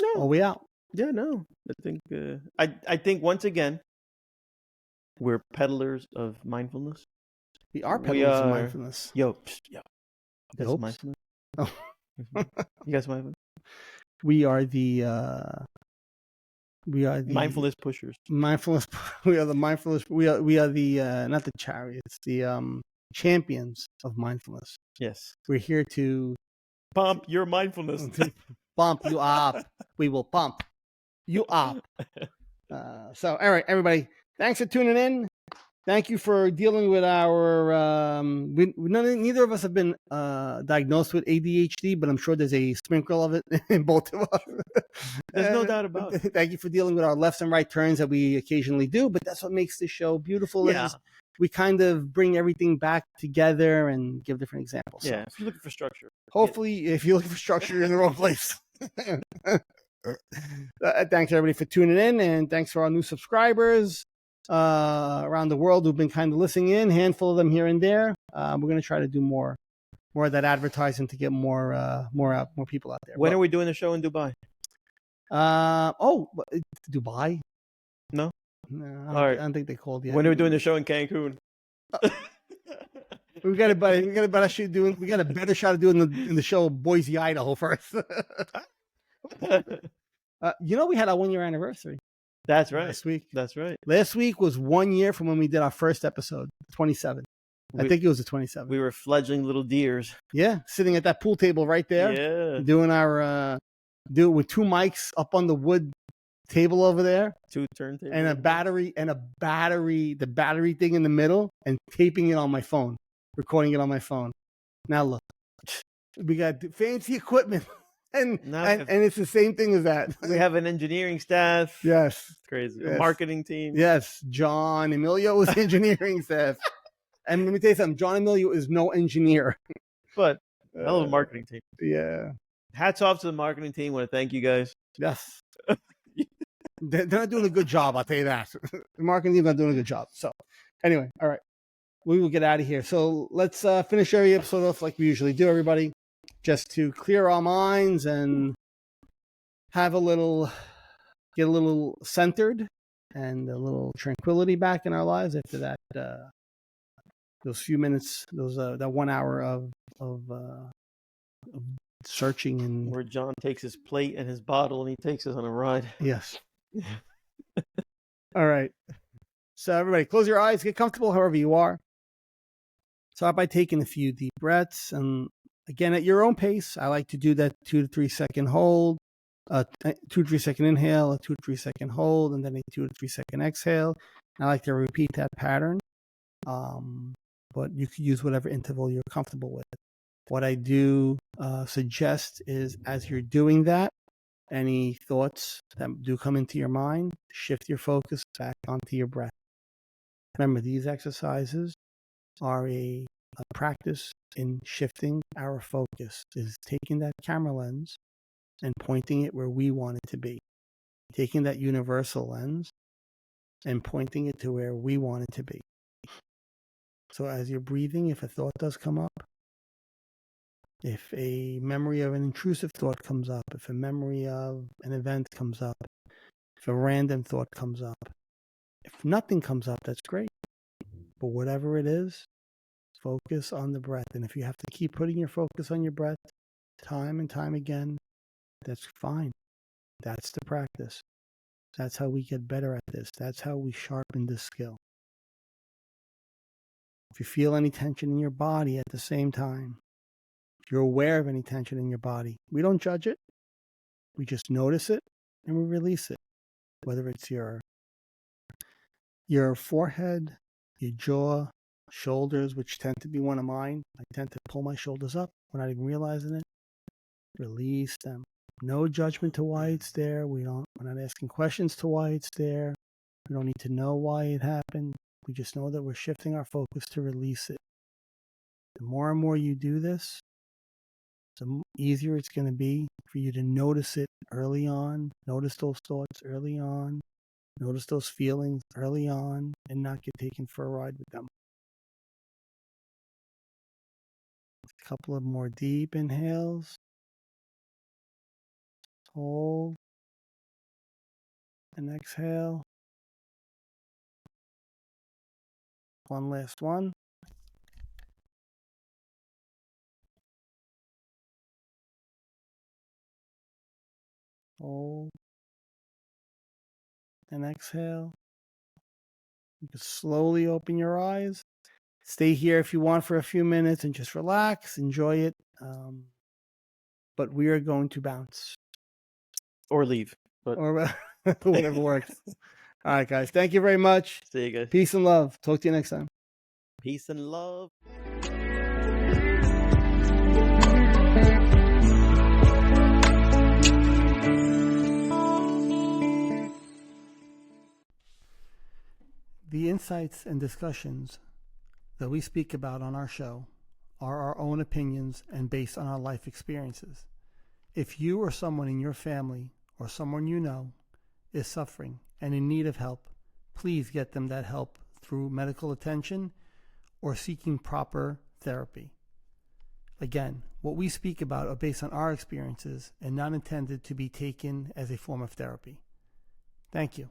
No. Are we out? Yeah, no. I think once again, we're peddlers of mindfulness. We are peddlers of mindfulness. Yo. That's mindfulness. Oh. You guys mindfulness? We are the mindfulness pushers. Mindfulness. We are the mindfulness. We are the not the chariots. The champions of mindfulness. Yes. We're here to pump your mindfulness. Bump you up. We will pump you up. So, all right, everybody. Thanks for tuning in. Thank you for dealing with our. Neither of us have been diagnosed with ADHD, but I'm sure there's a sprinkle of it in both of us. There's no doubt about it. Thank you for dealing with our lefts and right turns that we occasionally do, but that's what makes this show beautiful. Yeah. We kind of bring everything back together and give different examples. Yeah, if you're looking for structure. Hopefully, if you're looking for structure, you're in the wrong place. Thanks, everybody, for tuning in, and thanks for our new subscribers around the world who've been kind of listening in, handful of them here and there. We're going to try to do more of that advertising to get more people out there. When are we doing the show in Dubai? Dubai? No? No, I don't think they called yet. When are we doing the show in Cancun? We got a better shot of doing the show Boise, Idaho first. We had our 1-year anniversary. That's right. Last week. That's right. Last week was 1 year from when we did our first episode, 27. I think it was the 27. We were fledgling little deers. Yeah, sitting at that pool table right there. Yeah. Doing our with 2 mics up on the wood table over there. 2 turntables. And the battery thing in the middle, and taping it on my phone, recording it on my phone. Now look, we got fancy equipment. And it's the same thing as that. We have an engineering staff. Yes. It's crazy. Yes. A marketing team. Yes. John Emilio was engineering staff. And let me tell you something. John Emilio is no engineer. But hell of a marketing team. Yeah. Hats off to the marketing team. Want to thank you guys. Yes. They're not doing a good job, I'll tell you that. The marketing team's not doing a good job. So anyway, all right. We will get out of here. So let's finish every episode off like we usually do, everybody. Just to clear our minds and get a little centered and a little tranquility back in our lives after that those few minutes, that 1 hour of searching, and where John takes his plate and his bottle and he takes us on a ride. Yes. All right. So everybody, close your eyes, get comfortable however you are. Start by taking a few deep breaths, and again, at your own pace. I like to do that 2 to 3 second hold, 2 to 3 second inhale, a 2 to 3 second hold, and then a 2 to 3 second exhale. I like to repeat that pattern, but you could use whatever interval you're comfortable with. What I do suggest is, as you're doing that, any thoughts that do come into your mind, shift your focus back onto your breath. Remember, these exercises are a practice in shifting our focus, is taking that camera lens and pointing it where we want it to be. Taking that universal lens and pointing it to where we want it to be. So as you're breathing, if a thought does come up, if a memory of an intrusive thought comes up, if a memory of an event comes up, if a random thought comes up, if nothing comes up, that's great. But whatever it is, focus on the breath. And if you have to keep putting your focus on your breath time and time again, that's fine. That's the practice. That's how we get better at this. That's how we sharpen this skill. If you feel any tension in your body at the same time, if you're aware of any tension in your body, we don't judge it. We just notice it and we release it. Whether it's your forehead, your jaw, shoulders, which tend to be one of mine. I tend to pull my shoulders up without even realizing it. Release them. No judgment to why it's there. We're not asking questions to why it's there. We don't need to know why it happened. We just know that we're shifting our focus to release it. The more and more you do this, the easier it's going to be for you to notice it early on, notice those thoughts early on, notice those feelings early on, and not get taken for a ride with them. A couple of more deep inhales. Hold and exhale. One last one. Hold and exhale. You can slowly open your eyes. Stay here if you want for a few minutes and just relax, enjoy it. But we are going to bounce. Or leave. But Or whatever works. All right, guys. Thank you very much. see you guys. Peace and love. Talk to you next time. Peace and love. The insights and discussions that we speak about on our show are our own opinions and based on our life experiences. If you or someone in your family or someone you know is suffering and in need of help, please get them that help through medical attention or seeking proper therapy. Again, what we speak about are based on our experiences and not intended to be taken as a form of therapy. Thank you.